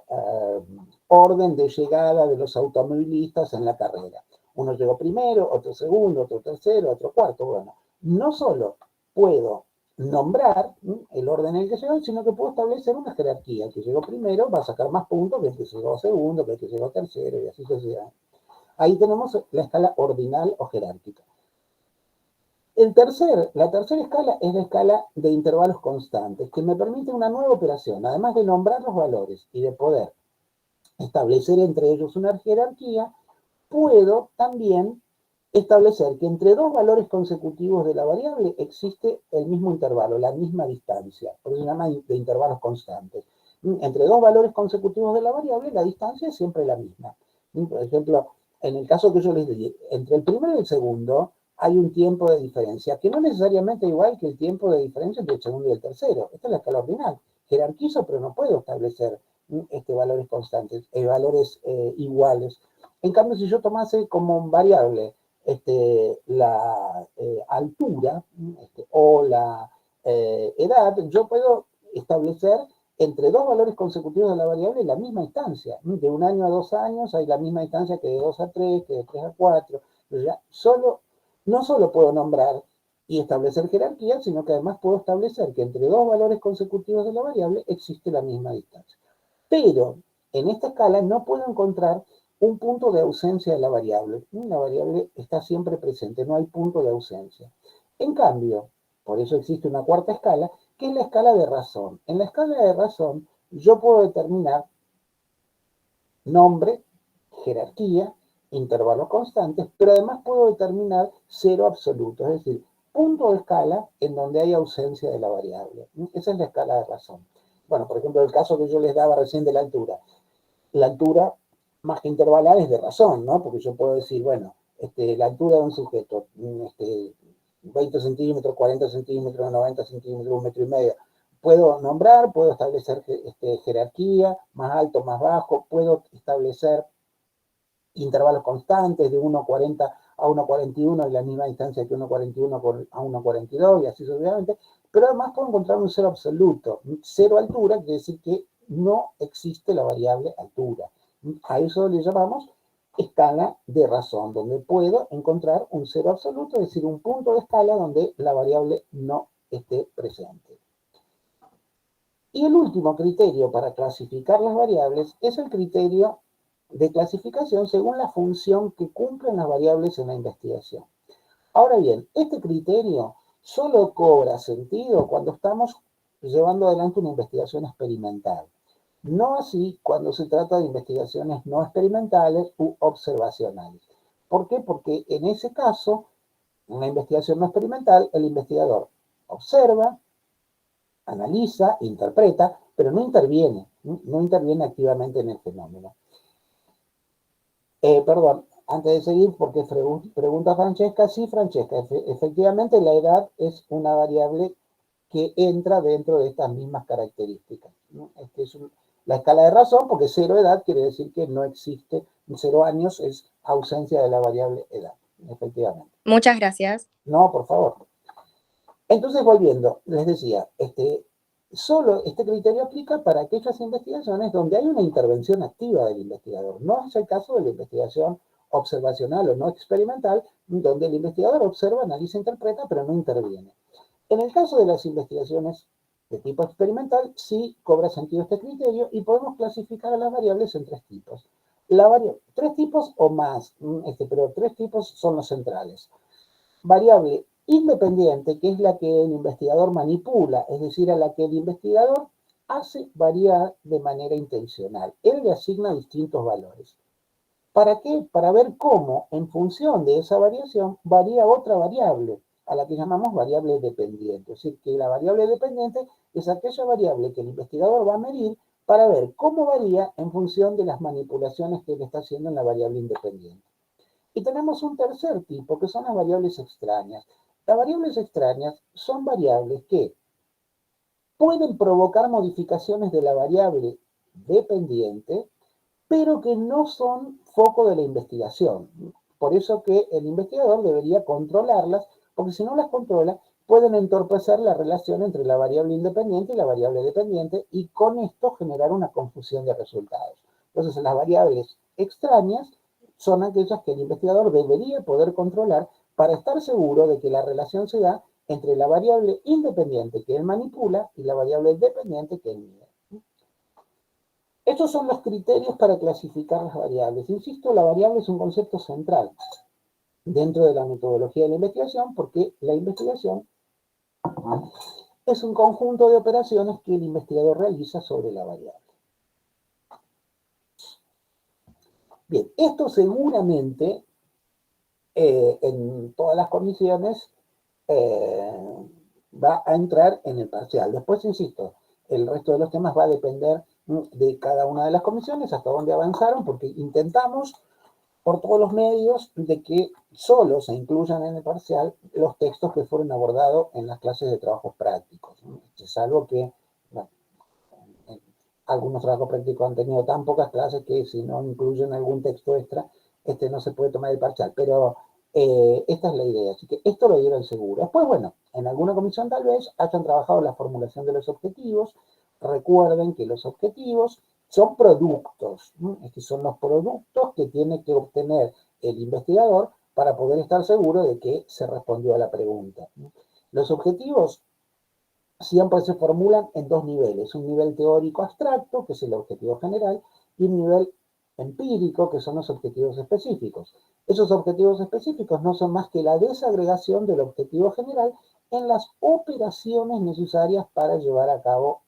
orden de llegada de los automovilistas en la carrera. Uno llegó primero, otro segundo, otro tercero, otro cuarto. Bueno, no solo puedo nombrar el orden en el que llegó, sino que puedo establecer una jerarquía. El que llegó primero va a sacar más puntos que el que llegó segundo, que el que llegó tercero, y así sucesivamente. Ahí tenemos la escala ordinal o jerárquica. La tercera escala es la escala de intervalos constantes, que me permite una nueva operación. Además de nombrar los valores y de poder establecer entre ellos una jerarquía, puedo también establecer que entre dos valores consecutivos de la variable existe el mismo intervalo, la misma distancia. Por eso se llama de intervalos constantes. Entre dos valores consecutivos de la variable, la distancia es siempre la misma. Por ejemplo, en el caso que yo les di, entre el primero y el segundo hay un tiempo de diferencia, que no necesariamente es igual que el tiempo de diferencia entre el segundo y el tercero. Esta es la escala ordinal. Jerarquizo, pero no puedo establecer valores constantes, valores iguales. En cambio, si yo tomase como variable la altura o la edad, yo puedo establecer entre dos valores consecutivos de la variable la misma distancia. De 1 año a 2 años hay la misma distancia que de 2 a 3, que de 3 a 4. Pero ya no solo puedo nombrar y establecer jerarquía, sino que además puedo establecer que entre dos valores consecutivos de la variable existe la misma distancia. Pero en esta escala no puedo encontrar un punto de ausencia de la variable. La variable está siempre presente, no hay punto de ausencia. En cambio, por eso existe una cuarta escala, que es la escala de razón. En la escala de razón yo puedo determinar nombre, jerarquía, intervalos constantes, pero además puedo determinar cero absoluto, es decir, punto de escala en donde hay ausencia de la variable. Esa es la escala de razón. Bueno, por ejemplo, el caso que yo les daba recién de la altura. la altura más que intervalar es de razón, ¿no? Porque yo puedo decir, bueno, la altura de un sujeto, 20 centímetros, 40 centímetros, 90 centímetros, 1,5 metros. Puedo nombrar, puedo establecer jerarquía, más alto, más bajo, puedo establecer intervalos constantes de 1,40 a 1,41 en la misma distancia que 1,41 a 1,42 y así sucesivamente, pero además puedo encontrar un cero absoluto. Cero altura quiere decir que no existe la variable altura. A eso le llamamos escala de razón, donde puedo encontrar un cero absoluto, es decir, un punto de escala donde la variable no esté presente. Y el último criterio para clasificar las variables es el criterio de clasificación según la función que cumplen las variables en la investigación. Ahora bien, este criterio solo cobra sentido cuando estamos llevando adelante una investigación experimental. No así cuando se trata de investigaciones no experimentales u observacionales. ¿Por qué? Porque en ese caso, en una investigación no experimental, el investigador observa, analiza, interpreta, pero no interviene activamente en el fenómeno. Perdón, antes de seguir, porque pregunta Francesca, sí, Francesca, efectivamente la edad es una variable que entra dentro de estas mismas características, ¿no? La escala de razón, porque 0 edad quiere decir que no existe, 0 años es ausencia de la variable edad, efectivamente. Muchas gracias. No, por favor. Entonces, volviendo, les decía, solo este criterio aplica para aquellas investigaciones donde hay una intervención activa del investigador. No es el caso de la investigación observacional o no experimental, donde el investigador observa, analiza, interpreta, pero no interviene. En el caso de las investigaciones de tipo experimental, sí cobra sentido este criterio y podemos clasificar a las variables en 3 tipos. 3 tipos o más, pero 3 tipos son los centrales. Variable independiente, que es la que el investigador manipula, es decir, a la que el investigador hace variar de manera intencional. Él le asigna distintos valores. ¿Para qué? Para ver cómo, en función de esa variación, varía otra variable, a la que llamamos variable dependiente. Es decir, que la variable dependiente es aquella variable que el investigador va a medir para ver cómo varía en función de las manipulaciones que él está haciendo en la variable independiente. Y tenemos un tercer tipo, que son las variables extrañas. Las variables extrañas son variables que pueden provocar modificaciones de la variable dependiente, pero que no son foco de la investigación. Por eso que el investigador debería controlarlas, porque si no las controla, pueden entorpecer la relación entre la variable independiente y la variable dependiente y con esto generar una confusión de resultados. Entonces, las variables extrañas son aquellas que el investigador debería poder controlar para estar seguro de que la relación se da entre la variable independiente que él manipula y la variable dependiente que él mide. Estos son los criterios para clasificar las variables. Insisto, la variable es un concepto central dentro de la metodología de la investigación porque la investigación es un conjunto de operaciones que el investigador realiza sobre la variable. Bien, esto seguramente en todas las comisiones va a entrar en el parcial. Después, insisto, el resto de los temas va a depender de cada una de las comisiones, hasta dónde avanzaron, porque intentamos por todos los medios de que solo se incluyan en el parcial los textos que fueron abordados en las clases de trabajos prácticos, ¿no? Salvo que bueno, algunos trabajos prácticos han tenido tan pocas clases que si no incluyen algún texto extra, no se puede tomar el parcial, pero esta es la idea, así que esto lo dieron seguro. Después, bueno, en alguna comisión tal vez hayan trabajado la formulación de los objetivos. Recuerden que los objetivos son productos, ¿no? Estos son los productos que tiene que obtener el investigador para poder estar seguro de que se respondió a la pregunta, ¿no? Los objetivos siempre se formulan en 2 niveles, un nivel teórico abstracto, que es el objetivo general, y un nivel empírico, que son los objetivos específicos. Esos objetivos específicos no son más que la desagregación del objetivo general en las operaciones necesarias para llevar a cabo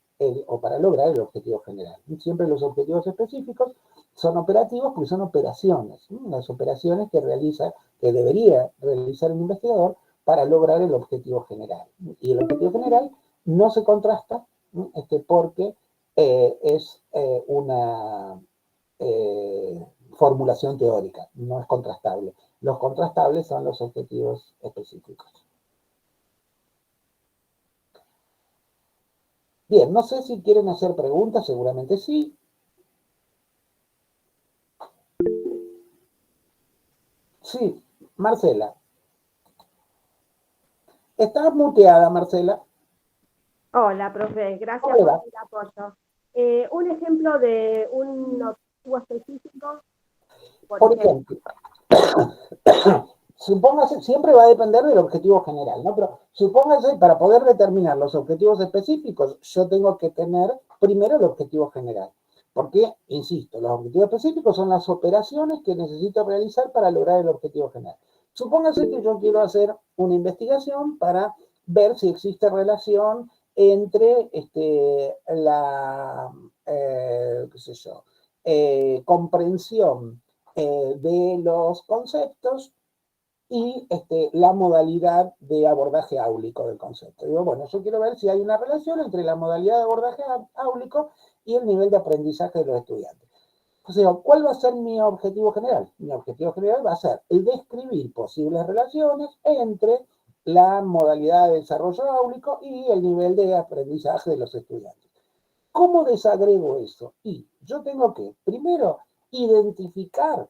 o para lograr el objetivo general. Siempre los objetivos específicos son operativos porque son operaciones, las operaciones que debería realizar un investigador para lograr el objetivo general. Y el objetivo general no se contrasta porque es formulación teórica, no es contrastable. Los contrastables son los objetivos específicos. Bien, no sé si quieren hacer preguntas, seguramente sí. Sí, Marcela. Estás muteada, Marcela. Hola, profe, gracias ¿Cómo le va? por el apoyo. Un ejemplo de un objetivo específico, Por ejemplo, supóngase, siempre va a depender del objetivo general, ¿no? Pero supóngase, para poder determinar los objetivos específicos, yo tengo que tener primero el objetivo general. Porque, insisto, los objetivos específicos son las operaciones que necesito realizar para lograr el objetivo general. Supóngase que yo quiero hacer una investigación para ver si existe relación entre la, qué sé yo, comprensión de los conceptos y la modalidad de abordaje áulico del concepto. Digo, bueno, yo quiero ver si hay una relación entre la modalidad de abordaje áulico y el nivel de aprendizaje de los estudiantes. Entonces, ¿cuál va a ser mi objetivo general? Mi objetivo general va a ser el describir posibles relaciones entre la modalidad de desarrollo áulico y el nivel de aprendizaje de los estudiantes. ¿Cómo desagrego eso? Y yo tengo que, primero, identificar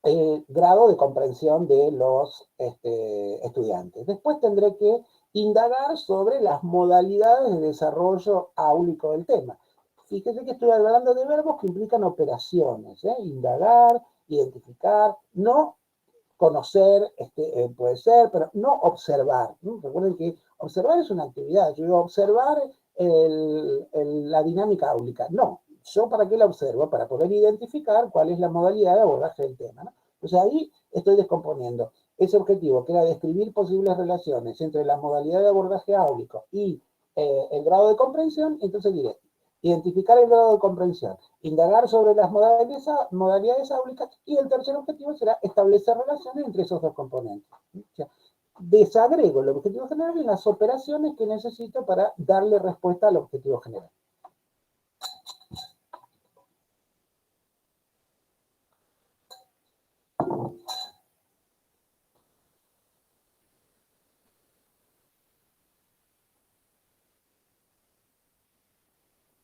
el grado de comprensión de los estudiantes. Después tendré que indagar sobre las modalidades de desarrollo áulico del tema. Fíjese que estoy hablando de verbos que implican operaciones, indagar, identificar, no conocer, puede ser, pero no observar. ¿No? Recuerden que observar es una actividad. Yo digo observar la dinámica áulica. No, yo para qué la observo, para poder identificar cuál es la modalidad de abordaje del tema. ¿No? Entonces ahí estoy descomponiendo ese objetivo, que era describir posibles relaciones entre la modalidad de abordaje áulico y el grado de comprensión. Entonces diré, identificar el grado de comprensión, indagar sobre las modalidades áulicas, y el tercer objetivo será establecer relaciones entre esos dos componentes. O sea, desagrego el objetivo general en las operaciones que necesito para darle respuesta al objetivo general.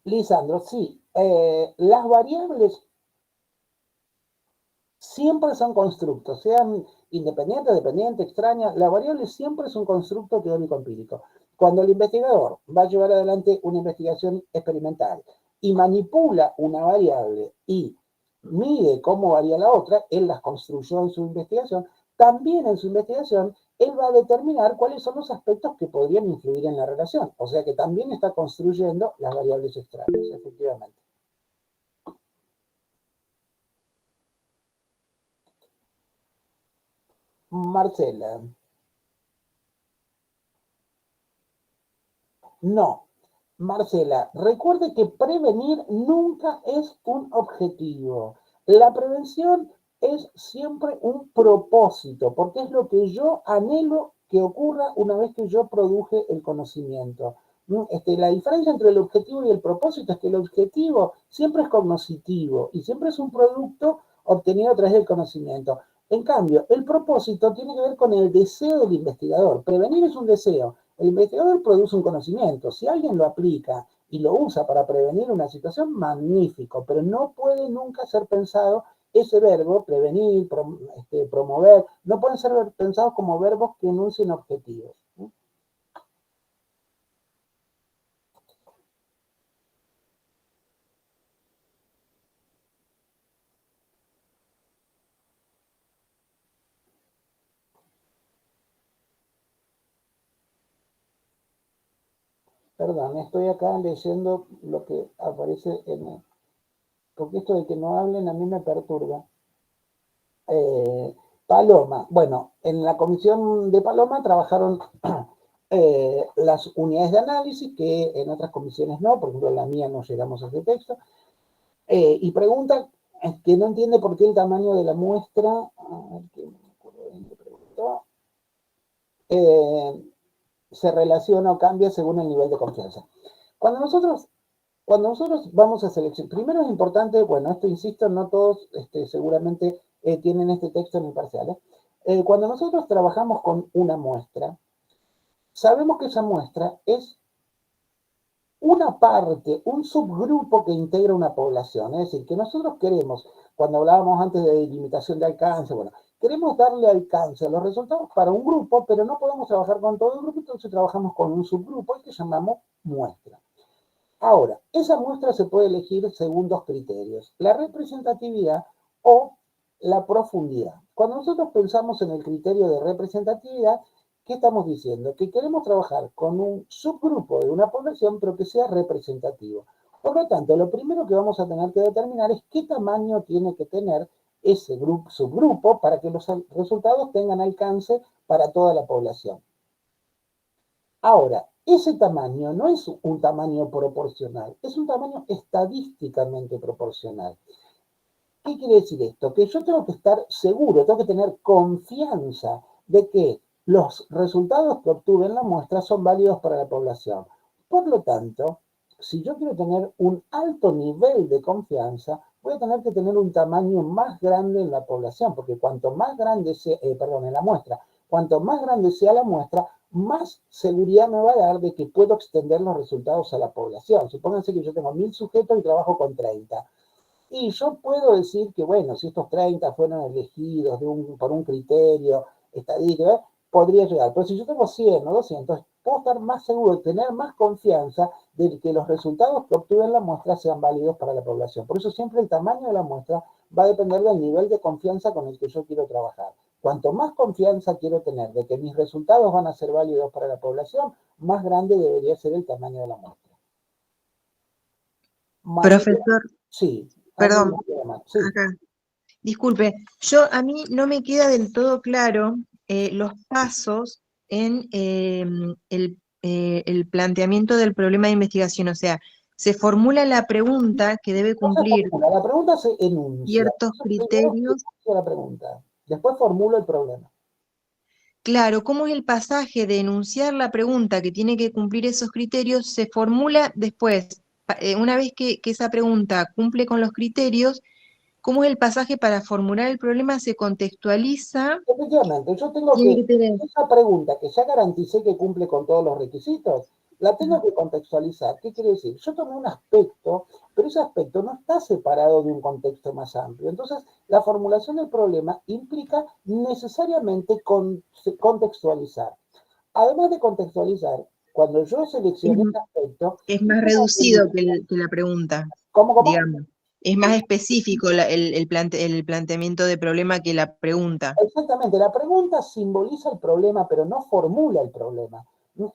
Lisandro, sí, las variables siempre son constructos, sean independientes, dependientes, extrañas, la variable siempre es un constructo teórico empírico. Cuando el investigador va a llevar adelante una investigación experimental y manipula una variable y mide cómo varía la otra, él las construyó en su investigación, también en su investigación él va a determinar cuáles son los aspectos que podrían influir en la relación. O sea que también está construyendo las variables extrañas, efectivamente. Marcela. No, Marcela, recuerde que prevenir nunca es un objetivo. La prevención es siempre un propósito, porque es lo que yo anhelo que ocurra una vez que yo produje el conocimiento. La diferencia entre el objetivo y el propósito es que el objetivo siempre es cognoscitivo y siempre es un producto obtenido a través del conocimiento. En cambio, el propósito tiene que ver con el deseo del investigador. Prevenir es un deseo. El investigador produce un conocimiento. Si alguien lo aplica y lo usa para prevenir una situación, magnífico, pero no puede nunca ser pensado ese verbo, prevenir, promover, no pueden ser pensados como verbos que enuncien objetivos. Perdón, estoy acá leyendo lo que aparece en el... Porque esto de que no hablen a mí me perturba. Paloma, bueno, en la comisión de Paloma trabajaron las unidades de análisis, que en otras comisiones no, por ejemplo en la mía no llegamos a ese texto, y pregunta que no entiende por qué el tamaño de la muestra, a ver qué me acuerdo bien que preguntó, se relaciona o cambia según el nivel de confianza. Cuando nosotros Cuando nosotros vamos a seleccionar, primero es importante, bueno, esto insisto, no todos seguramente tienen este texto en el parcial. Cuando nosotros trabajamos con una muestra, sabemos que esa muestra es una parte, un subgrupo que integra una población. Es decir, que nosotros queremos, cuando hablábamos antes de limitación de alcance, bueno, queremos darle alcance a los resultados para un grupo, pero no podemos trabajar con todo el grupo, entonces trabajamos con un subgrupo que llamamos muestra. Ahora, esa muestra se puede elegir según dos criterios, la representatividad o la profundidad. Cuando nosotros pensamos en el criterio de representatividad, ¿qué estamos diciendo? Que queremos trabajar con un subgrupo de una población, pero que sea representativo. Por lo tanto, lo primero que vamos a tener que determinar es qué tamaño tiene que tener ese subgrupo para que los resultados tengan alcance para toda la población. Ahora, ese tamaño no es un tamaño proporcional, es un tamaño estadísticamente proporcional. ¿Qué quiere decir esto? Que yo tengo que estar seguro, tengo que tener confianza de que los resultados que obtuve en la muestra son válidos para la población. Por lo tanto, si yo quiero tener un alto nivel de confianza, voy a tener que tener un tamaño más grande en la población, porque cuanto más grande sea, en la muestra, cuanto más grande sea la muestra, más seguridad me va a dar de que puedo extender los resultados a la población. Supónganse que yo tengo 1000 sujetos y trabajo con 30. Y yo puedo decir que, bueno, si estos 30 fueron elegidos por un criterio estadístico, podría llegar. Pero si yo tengo 100 o 200, puedo estar más seguro, tener más confianza de que los resultados que obtuve en la muestra sean válidos para la población. Por eso siempre el tamaño de la muestra va a depender del nivel de confianza con el que yo quiero trabajar. Cuanto más confianza quiero tener de que mis resultados van a ser válidos para la población, más grande debería ser el tamaño de la muestra. Profesor, Sí, perdón, sí. acá. Disculpe, a mí no me queda del todo claro los pasos en el planteamiento del problema de investigación. O sea, se formula la pregunta que debe No se cumplir formula, la pregunta se enuncia. ciertos Yo primero criterios. enuncio la pregunta, después formulo el problema. Claro, ¿cómo es el pasaje de enunciar la pregunta que tiene que cumplir esos criterios? Se formula después, una vez que esa pregunta cumple con los criterios, ¿cómo es el pasaje para formular el problema? Se contextualiza, Efectivamente, yo tengo tiene que, que tener. esa pregunta que ya garanticé que cumple con todos los requisitos, la tengo que contextualizar. ¿Qué quiere decir? Yo tomé un aspecto, pero ese aspecto no está separado de un contexto más amplio. Entonces, la formulación del problema implica necesariamente contextualizar. Además de contextualizar, cuando yo Es, seleccioné ese aspecto, es yo más tengo que reducido que la pregunta, ¿cómo? digamos. Es más específico el planteamiento de problema que la pregunta, Exactamente, la pregunta simboliza el problema, pero no formula el problema.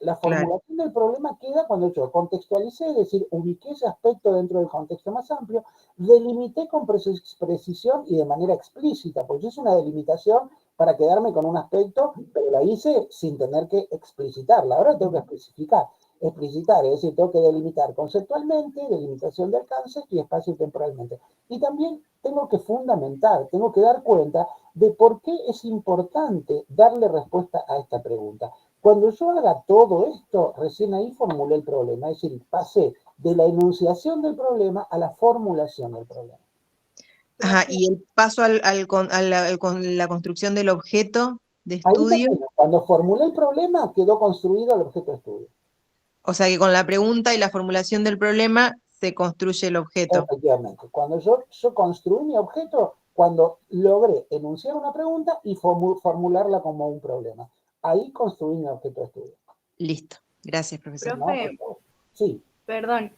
La claro. formulación del problema queda cuando yo contextualicé, es decir, ubiqué ese aspecto dentro del contexto más amplio, delimité con precisión y de manera explícita, porque yo hice una delimitación para quedarme con un aspecto, pero la hice sin tener que explicitarla. Ahora tengo que explicitar, es decir, tengo que delimitar conceptualmente, delimitación de alcance y espacio temporalmente. Y también tengo que fundamentar, tengo que dar cuenta de por qué es importante darle respuesta a esta pregunta. Cuando yo haga todo esto, recién ahí formulé el problema, es decir, pasé de la enunciación del problema a la formulación del problema. Ajá, y el paso con la construcción del objeto de Ahí estudio, también, cuando formulé el problema, quedó construido el objeto de estudio. o sea que con la pregunta y la formulación del problema se construye el objeto. Efectivamente, cuando yo construí mi objeto, cuando logré enunciar una pregunta y formularla como un problema. Ahí construí mi objeto de estudio. Listo. Gracias, profesor. ¿No? Profe, Sí. perdón,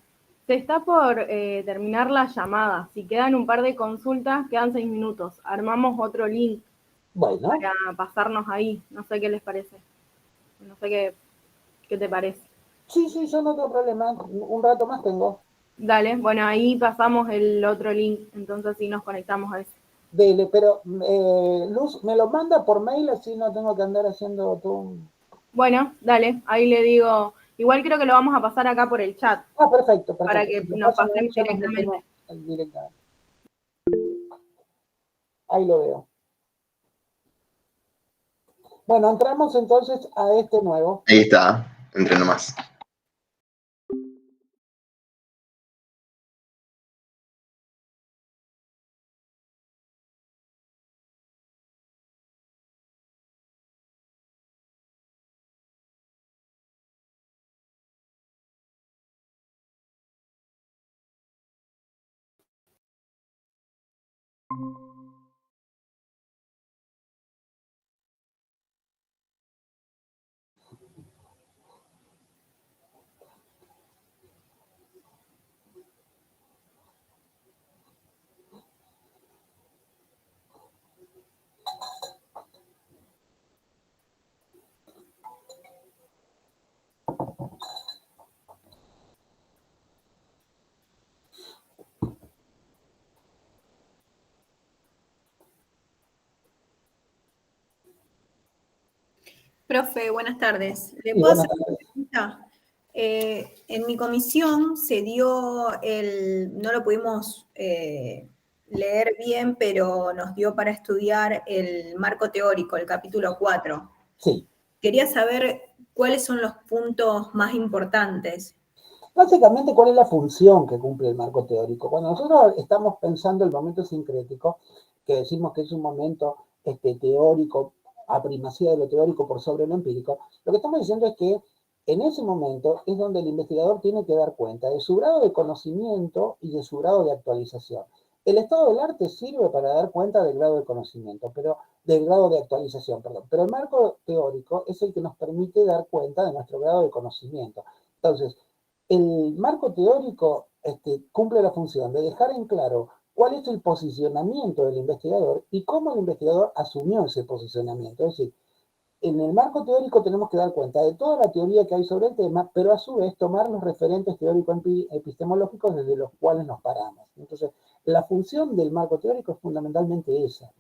se está por terminar la llamada. Si quedan un par de consultas, quedan 6 minutos. Armamos otro link Bueno, para pasarnos ahí. No sé qué les parece. No sé qué te parece. sí, yo no tengo problema. Un rato más tengo. Dale, bueno, ahí pasamos el otro link. Entonces sí nos conectamos a ese. Dele, pero Luz, ¿me lo manda por mail así no tengo que andar haciendo todo? Bueno, dale, ahí le digo. Igual creo que lo vamos a pasar acá por el chat. Ah, perfecto. Para que Si lo nos pasan ahí, pasemos ya nos directamente. metemos directamente. Ahí lo veo. Bueno, entramos entonces a este nuevo. Ahí está, entre nomás. Profe, buenas tardes. ¿Le Y puedo buenas hacer una tardes. pregunta? En mi comisión se dio no lo pudimos leer bien, pero nos dio para estudiar el marco teórico, el capítulo 4. Sí. Quería saber cuáles son los puntos más importantes. Básicamente, ¿cuál es la función que cumple el marco teórico? Cuando nosotros estamos pensando el momento sincrético, que decimos que es un momento teórico, a primacía de lo teórico por sobre lo empírico, lo que estamos diciendo es que en ese momento es donde el investigador tiene que dar cuenta de su grado de conocimiento y de su grado de actualización. El estado del arte sirve para dar cuenta del grado de conocimiento, pero del grado de actualización, perdón. Pero el marco teórico es el que nos permite dar cuenta de nuestro grado de conocimiento. Entonces, el marco teórico cumple la función de dejar en claro cuál es el posicionamiento del investigador y cómo el investigador asumió ese posicionamiento. Es decir, en el marco teórico tenemos que dar cuenta de toda la teoría que hay sobre el tema, pero a su vez tomar los referentes teórico-epistemológicos desde los cuales nos paramos. Entonces, la función del marco teórico es fundamentalmente esa,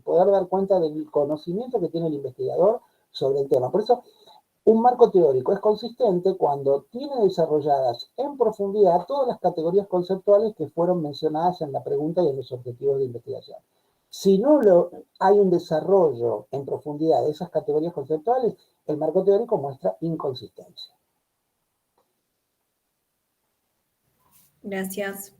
poder dar cuenta del conocimiento que tiene el investigador sobre el tema. Por eso, un marco teórico es consistente cuando tiene desarrolladas en profundidad todas las categorías conceptuales que fueron mencionadas en la pregunta y en los objetivos de investigación. Si no hay un desarrollo en profundidad de esas categorías conceptuales, el marco teórico muestra inconsistencia. Gracias.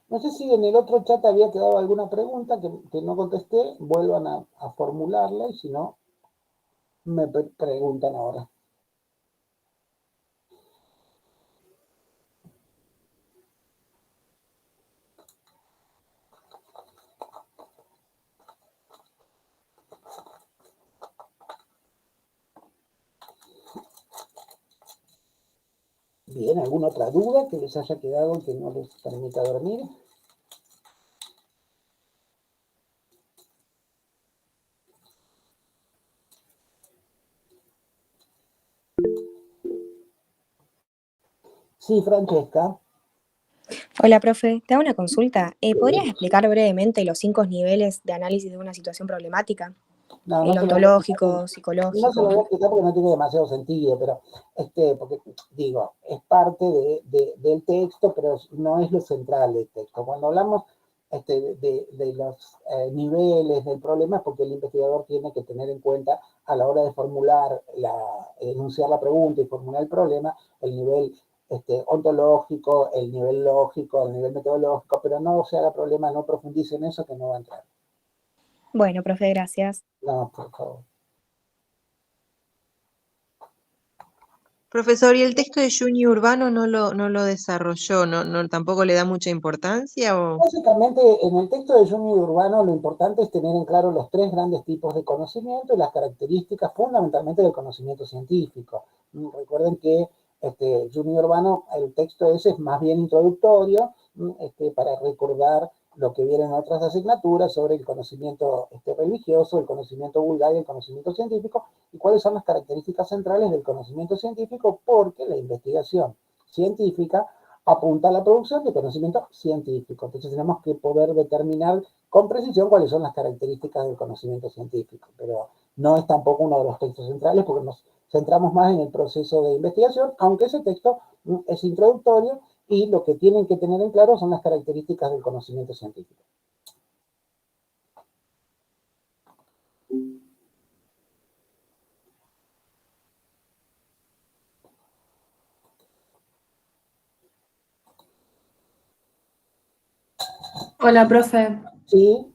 No sé si en el otro chat había quedado alguna pregunta que no contesté, vuelvan a formularla y si no, me preguntan ahora. Bien, ¿alguna otra duda que les haya quedado que no les permita dormir? Sí, Francesca. Hola, profe. Te hago una consulta. ¿Podrías explicar brevemente los 5 niveles de análisis de una situación problemática? No, El ontológico, no se lo psicológico. voy a explicar porque no tiene demasiado sentido, pero porque digo, es parte del texto, pero no es lo central del texto. Cuando hablamos de los niveles del problema es porque el investigador tiene que tener en cuenta a la hora de formular, enunciar la pregunta y formular el problema, el nivel ontológico, el nivel lógico, el nivel metodológico, pero no se haga problema, no profundice en eso que no va a entrar. Bueno, profe, gracias. No, por favor. Profesor, ¿y el texto de Juni Urbano no lo desarrolló? ¿Tampoco le da mucha importancia? ¿O? Básicamente, en el texto de Juni Urbano lo importante es tener en claro los 3 grandes tipos de conocimiento y las características fundamentalmente del conocimiento científico. Recuerden que Juni Urbano, el texto ese es más bien introductorio para recordar lo que viene en otras asignaturas sobre el conocimiento religioso, el conocimiento vulgar y el conocimiento científico, y cuáles son las características centrales del conocimiento científico, porque la investigación científica apunta a la producción de conocimiento científico. Entonces tenemos que poder determinar con precisión cuáles son las características del conocimiento científico, pero no es tampoco uno de los textos centrales porque nos centramos más en el proceso de investigación, aunque ese texto es introductorio y lo que tienen que tener en claro son las características del conocimiento científico. Hola, profe. Sí.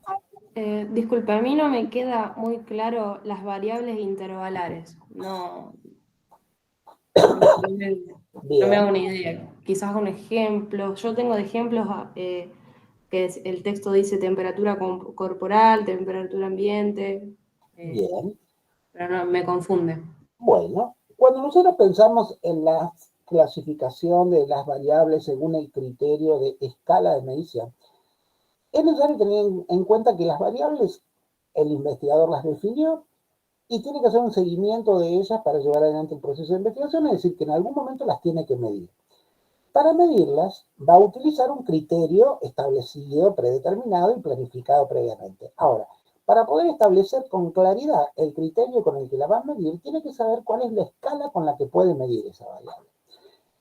Disculpe, a mí no me queda muy claro las variables intervalares. No me hago una idea. Quizás un ejemplo. Yo tengo de ejemplos que el texto dice temperatura corporal, temperatura ambiente. Bien. Pero no, me confunde. Bueno, cuando nosotros pensamos en la clasificación de las variables según el criterio de escala de medición, es necesario tener en cuenta que las variables el investigador las definió y tiene que hacer un seguimiento de ellas para llevar adelante el proceso de investigación, es decir, que en algún momento las tiene que medir. Para medirlas, va a utilizar un criterio establecido, predeterminado y planificado previamente. Ahora, para poder establecer con claridad el criterio con el que la va a medir, tiene que saber cuál es la escala con la que puede medir esa variable.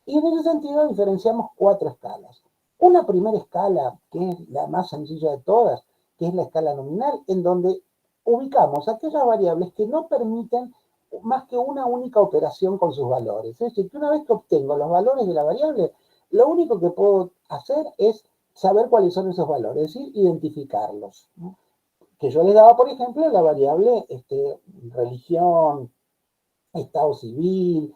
Y en ese sentido diferenciamos 4 escalas. Una primera escala, que es la más sencilla de todas, que es la escala nominal, en donde ubicamos aquellas variables que no permiten más que una única operación con sus valores. Es decir, que una vez que obtengo los valores de la variable, lo único que puedo hacer es saber cuáles son esos valores, es decir, identificarlos. ¿No? Que yo les daba, por ejemplo, la variable religión, estado civil,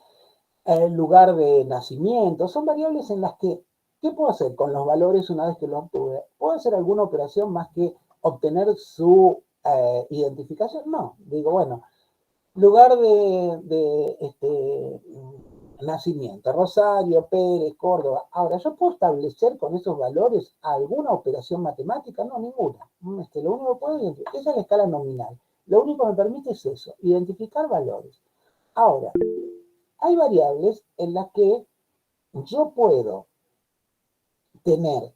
el lugar de nacimiento, son variables en las que, ¿qué puedo hacer con los valores una vez que los obtuve? ¿Puedo hacer alguna operación más que obtener su identificación? No, digo, bueno, lugar de nacimiento, Rosario, Pérez, Córdoba. Ahora, ¿yo puedo establecer con esos valores alguna operación matemática? No, ninguna. Lo único que puedo identificar, esa es la escala nominal. Lo único que me permite es eso, identificar valores. Ahora, hay variables en las que yo puedo tener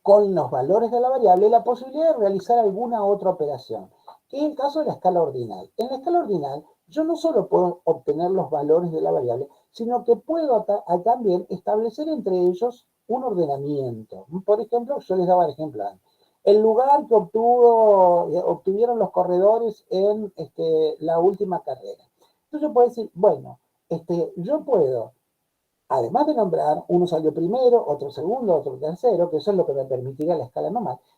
con los valores de la variable la posibilidad de realizar alguna otra operación, que es el caso de la escala ordinal. En la escala ordinal, yo no solo puedo obtener los valores de la variable, sino que puedo también establecer entre ellos un ordenamiento. Por ejemplo, yo les daba el ejemplo antes. El lugar que obtuvieron los corredores en la última carrera. Entonces yo puedo decir, bueno, yo puedo, además de nombrar, uno salió primero, otro segundo, otro tercero, que eso es lo que me permitiría la escala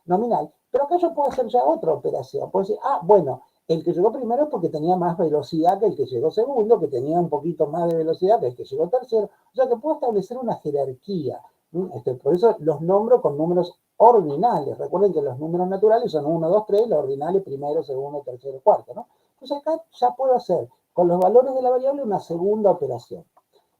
nominal, pero acá yo puedo hacer ya otra operación. Puedo decir, bueno, el que llegó primero es porque tenía más velocidad que el que llegó segundo, que tenía un poquito más de velocidad que el que llegó tercero, o sea que puedo establecer una jerarquía. Por eso los nombro con números ordinales. Recuerden que los números naturales son 1, 2, 3, los ordinales primero, segundo, tercero, cuarto, ¿no? Entonces acá ya puedo hacer con los valores de la variable una segunda operación.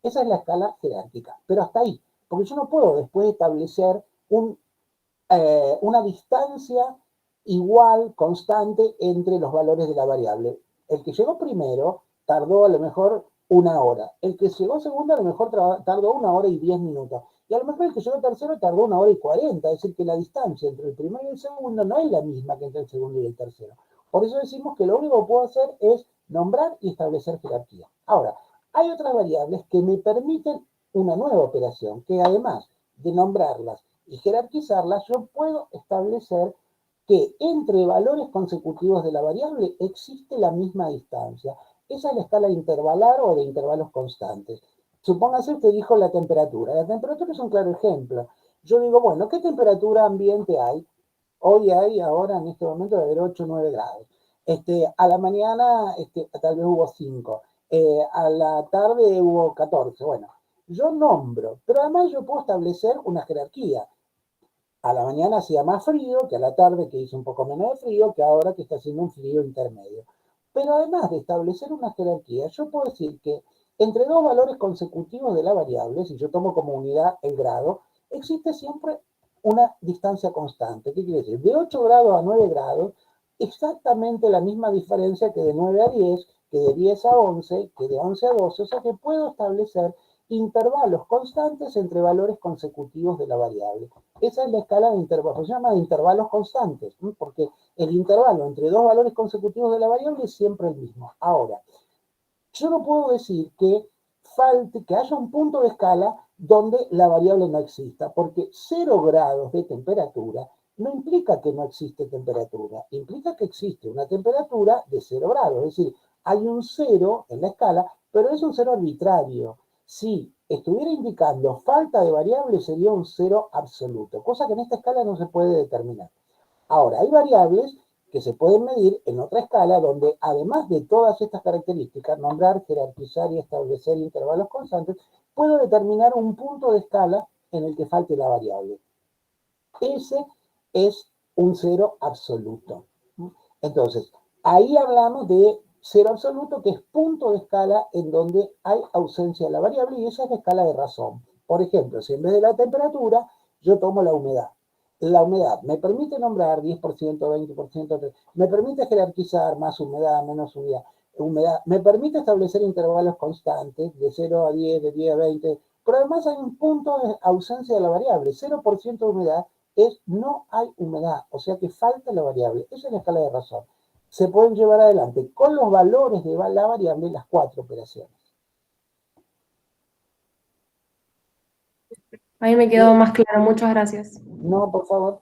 Esa es la escala jerárquica, pero hasta ahí, porque yo no puedo después establecer una distancia igual, constante, entre los valores de la variable. El que llegó primero tardó a lo mejor 1 hora, el que llegó segundo a lo mejor tardó 1 hora y 10 minutos, y a lo mejor el que llegó tercero tardó 1 hora y 40, es decir, que la distancia entre el primero y el segundo no es la misma que entre el segundo y el tercero. Por eso decimos que lo único que puedo hacer es nombrar y establecer jerarquía. Ahora, hay otras variables que me permiten una nueva operación, que además de nombrarlas y jerarquizarlas, yo puedo establecer que entre valores consecutivos de la variable existe la misma distancia. Esa es la escala intervalar o de intervalos constantes. Supóngase usted dijo la temperatura. La temperatura es un claro ejemplo. Yo digo, bueno, ¿qué temperatura ambiente hay? Hoy hay, ahora en este momento, debe haber 8 o 9 grados. A la mañana tal vez hubo 5. A la tarde hubo 14. Bueno, yo nombro, pero además yo puedo establecer una jerarquía. A la mañana hacía más frío que a la tarde, que hizo un poco menos de frío, que ahora que está haciendo un frío intermedio. Pero además de establecer una jerarquía, yo puedo decir que entre dos valores consecutivos de la variable, si yo tomo como unidad el grado, existe siempre una distancia constante. ¿Qué quiere decir? De 8 grados a 9 grados, exactamente la misma diferencia que de 9 a 10, que de 10 a 11, que de 11 a 12, o sea que puedo establecer intervalos constantes entre valores consecutivos de la variable. Esa es la escala de intervalos, se llama de intervalos constantes, porque el intervalo entre dos valores consecutivos de la variable es siempre el mismo. Ahora, yo no puedo decir que haya un punto de escala donde la variable no exista, porque 0 grados de temperatura no implica que no existe temperatura, implica que existe una temperatura de 0 grados, es decir, hay un 0 en la escala, pero es un 0 arbitrario. Si estuviera indicando falta de variable, sería un 0 absoluto, cosa que en esta escala no se puede determinar. Ahora, hay variables que se pueden medir en otra escala donde, además de todas estas características, nombrar, jerarquizar y establecer intervalos constantes, puedo determinar un punto de escala en el que falte la variable. Ese es un 0 absoluto. Entonces, ahí hablamos de 0 absoluto, que es punto de escala en donde hay ausencia de la variable, y esa es la escala de razón. Por ejemplo, si en vez de la temperatura, yo tomo la humedad. La humedad me permite nombrar 10%, 20%, me permite jerarquizar más humedad, menos humedad, me permite establecer intervalos constantes de 0 a 10, de 10 a 20, Pero además hay un punto de ausencia de la variable. 0% de humedad es no hay humedad, o sea que falta la variable. Esa es la escala de razón. Se pueden llevar adelante con los valores de la variable las 4 operaciones. Ahí me quedó más claro, muchas gracias. No, por favor.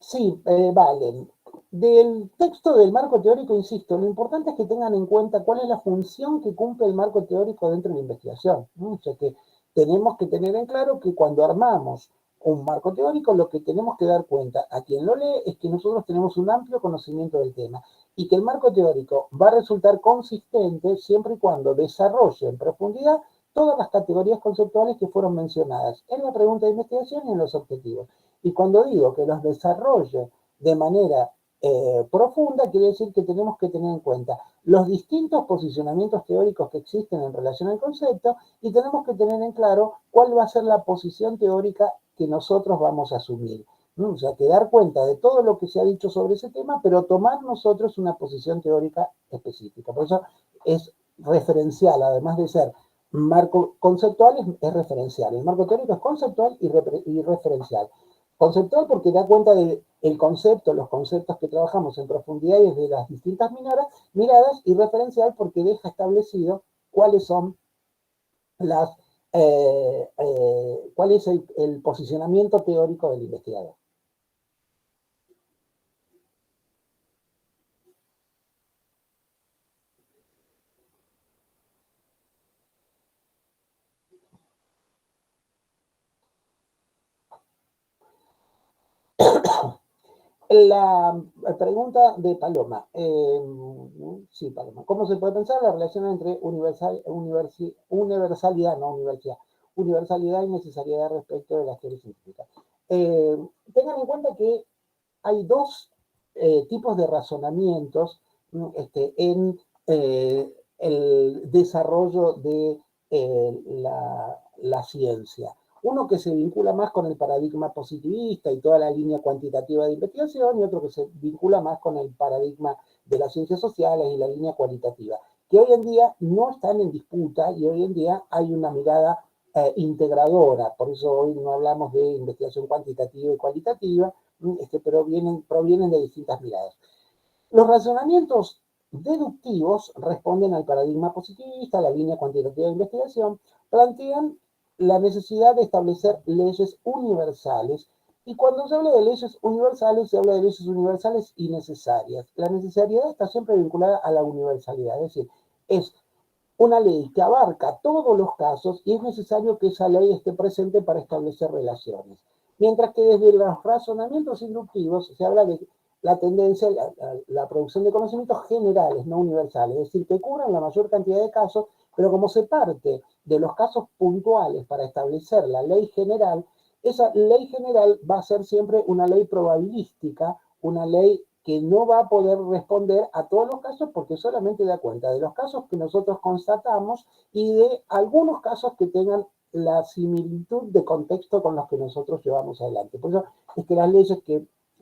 Sí, vale. Del texto del marco teórico, insisto, lo importante es que tengan en cuenta cuál es la función que cumple el marco teórico dentro de la investigación, ¿no? O sea que tenemos que tener en claro que cuando armamos un marco teórico, lo que tenemos que dar cuenta a quien lo lee es que nosotros tenemos un amplio conocimiento del tema y que el marco teórico va a resultar consistente siempre y cuando desarrolle en profundidad todas las categorías conceptuales que fueron mencionadas en la pregunta de investigación y en los objetivos. Y cuando digo que los desarrolle de manera profunda, quiere decir que tenemos que tener en cuenta los distintos posicionamientos teóricos que existen en relación al concepto y tenemos que tener en claro cuál va a ser la posición teórica que nosotros vamos a asumir. ¿No? O sea, que dar cuenta de todo lo que se ha dicho sobre ese tema, pero tomar nosotros una posición teórica específica. Por eso es referencial, además de ser marco conceptual, es referencial. El marco teórico es conceptual y referencial. Conceptual porque da cuenta del concepto, los conceptos que trabajamos en profundidad y desde las distintas miradas, y referencial porque deja establecido cuáles son las, cuál es el posicionamiento teórico del investigador. La pregunta de Paloma. Sí, Paloma. ¿Cómo se puede pensar la relación entre universalidad y necesariedad respecto de las teorías científicas? Tengan en cuenta que hay dos tipos de razonamientos en el desarrollo de la ciencia. Uno que se vincula más con el paradigma positivista y toda la línea cuantitativa de investigación, y otro que se vincula más con el paradigma de las ciencias sociales y la línea cualitativa, que hoy en día no están en disputa y hoy en día hay una mirada integradora. Por eso hoy no hablamos de investigación cuantitativa y cualitativa, pero provienen de distintas miradas. Los razonamientos deductivos responden al paradigma positivista, la línea cuantitativa de investigación, plantean la necesidad de establecer leyes universales. Y cuando se habla de leyes universales, se habla de leyes universales y necesarias. La necesariedad está siempre vinculada a la universalidad, es decir, es una ley que abarca todos los casos y es necesario que esa ley esté presente para establecer relaciones. Mientras que desde los razonamientos inductivos se habla de la tendencia, la producción de conocimientos generales, no universales, es decir, que cubran la mayor cantidad de casos, pero como se parte de los casos puntuales para establecer la ley general, esa ley general va a ser siempre una ley probabilística, una ley que no va a poder responder a todos los casos porque solamente da cuenta de los casos que nosotros constatamos y de algunos casos que tengan la similitud de contexto con los que nosotros llevamos adelante. Por eso es que las leyes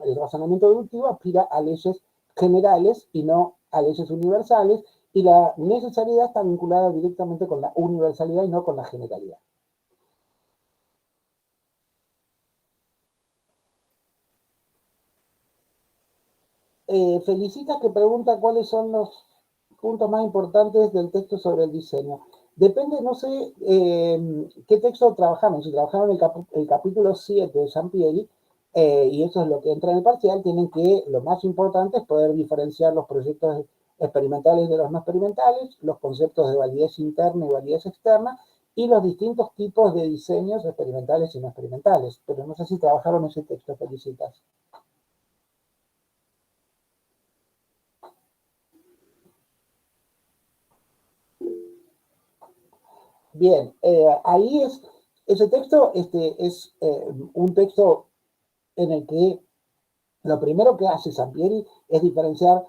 el razonamiento deductivo aspira a leyes generales y no a leyes universales, y la necesariedad está vinculada directamente con la universalidad y no con la generalidad. Felicitas que pregunta cuáles son los puntos más importantes del texto sobre el diseño. Depende, no sé qué texto trabajaron. Si trabajaron el capítulo 7 de Sampieri, y eso es lo que entra en el parcial, tienen que, lo más importante es poder diferenciar los proyectos experimentales de los no experimentales, los conceptos de validez interna y validez externa, y los distintos tipos de diseños experimentales y no experimentales. Pero no sé si trabajaron ese texto, Felicitas. Bien, ahí ese texto es un texto en el que lo primero que hace Sampieri es diferenciar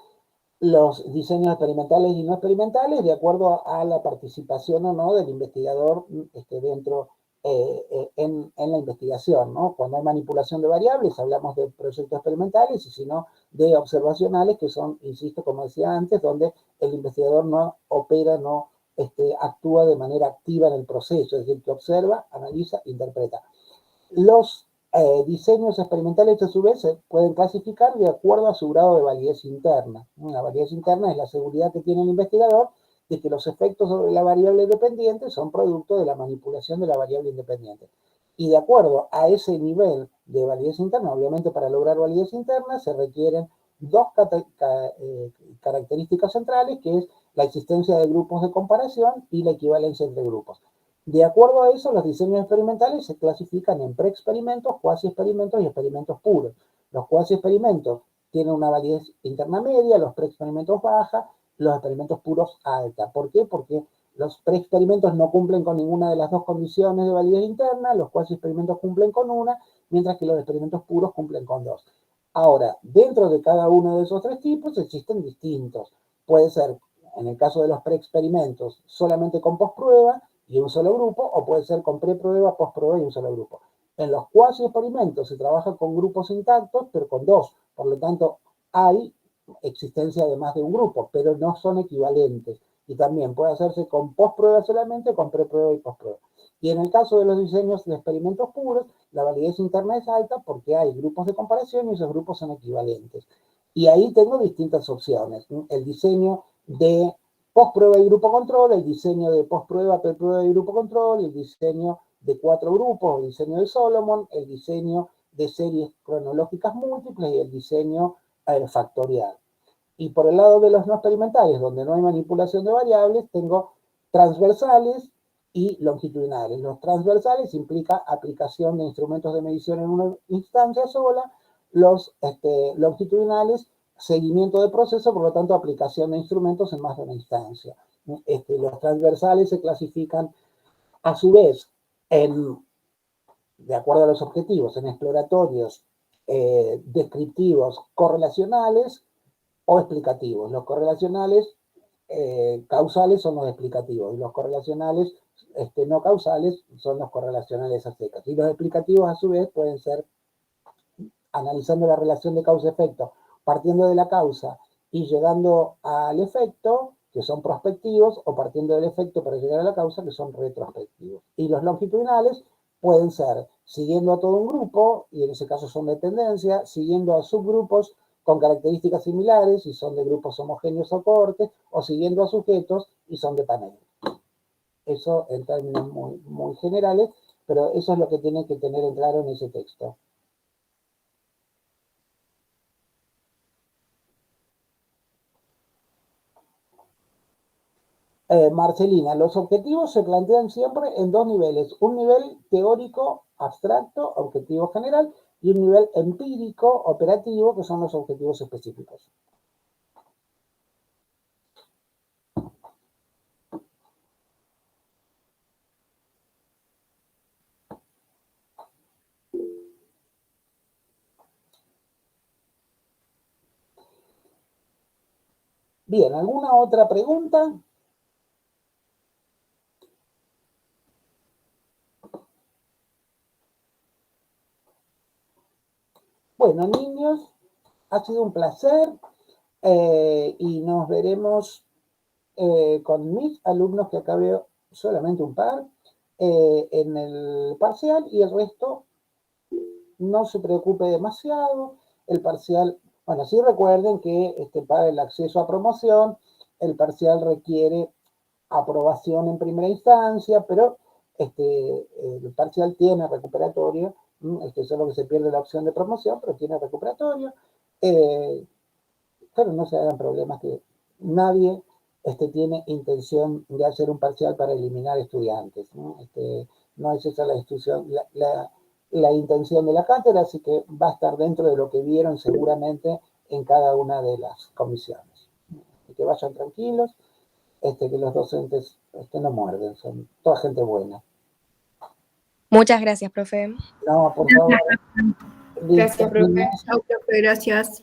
los diseños experimentales y no experimentales de acuerdo a la participación o no del investigador dentro en la investigación, ¿no? Cuando hay manipulación de variables, hablamos de proyectos experimentales, y si no, de observacionales, que son, insisto, como decía antes, donde el investigador no opera, no actúa de manera activa en el proceso, es decir, que observa, analiza, interpreta. Los diseños experimentales, a su vez, se pueden clasificar de acuerdo a su grado de validez interna. La validez interna es la seguridad que tiene el investigador de que los efectos sobre la variable dependiente son producto de la manipulación de la variable independiente. Y de acuerdo a ese nivel de validez interna, obviamente para lograr validez interna se requieren dos características centrales, que es la existencia de grupos de comparación y la equivalencia entre grupos. De acuerdo a eso, los diseños experimentales se clasifican en preexperimentos, cuasi-experimentos y experimentos puros. Los cuasi-experimentos tienen una validez interna media, los preexperimentos baja, los experimentos puros alta. ¿Por qué? Porque los preexperimentos no cumplen con ninguna de las dos condiciones de validez interna, los cuasi-experimentos cumplen con una, mientras que los experimentos puros cumplen con dos. Ahora, dentro de cada uno de esos tres tipos existen distintos. Puede ser, en el caso de los preexperimentos, solamente con postprueba y un solo grupo, o puede ser con preprueba, postprueba y un solo grupo. En los cuasi-experimentos se trabaja con grupos intactos, pero con dos. Por lo tanto, hay existencia de más de un grupo, pero no son equivalentes. Y también puede hacerse con postprueba solamente, con preprueba y postprueba. Y en el caso de los diseños de experimentos puros, la validez interna es alta porque hay grupos de comparación y esos grupos son equivalentes. Y ahí tengo distintas opciones. El diseño de postprueba y grupo control, el diseño de postprueba, preprueba y grupo control, el diseño de 4 grupos, el diseño de Solomon, el diseño de series cronológicas múltiples y el diseño factorial. Y por el lado de los no experimentales, donde no hay manipulación de variables, tengo transversales y longitudinales. Los transversales implica aplicación de instrumentos de medición en una instancia sola, los longitudinales, seguimiento de proceso, por lo tanto, aplicación de instrumentos en más de una instancia. Los transversales se clasifican, a su vez, de acuerdo a los objetivos, en exploratorios, descriptivos, correlacionales o explicativos. Los correlacionales causales son los explicativos y los correlacionales no causales son los correlacionales a secas. Y los explicativos, a su vez, pueden ser analizando la relación de causa-efecto, partiendo de la causa y llegando al efecto, que son prospectivos, o partiendo del efecto para llegar a la causa, que son retrospectivos. Y los longitudinales pueden ser siguiendo a todo un grupo, y en ese caso son de tendencia, siguiendo a subgrupos con características similares, y son de grupos homogéneos o cohortes, o siguiendo a sujetos, y son de paneles. Eso en términos muy, muy generales, pero eso es lo que tienen que tener en claro en ese texto. Marcelina, los objetivos se plantean siempre en dos niveles. Un nivel teórico, abstracto, objetivo general, y un nivel empírico, operativo, que son los objetivos específicos. Bien, ¿alguna otra pregunta? Bueno, niños, ha sido un placer y nos veremos con mis alumnos, que acá veo solamente un par, en el parcial, y el resto no se preocupe demasiado. El parcial, bueno, sí recuerden que para el acceso a promoción, el parcial requiere aprobación en primera instancia, pero el parcial tiene recuperatorio, solo que se pierde la opción de promoción, pero tiene recuperatorio. Pero no se hagan problemas, que nadie tiene intención de hacer un parcial para eliminar estudiantes, ¿no? No es esa la intención de la cátedra, así que va a estar dentro de lo que vieron seguramente en cada una de las comisiones. Que vayan tranquilos, que los docentes no muerden, son toda gente buena. Muchas gracias, profe. No, por favor. Gracias, profe. Chao, profe, gracias.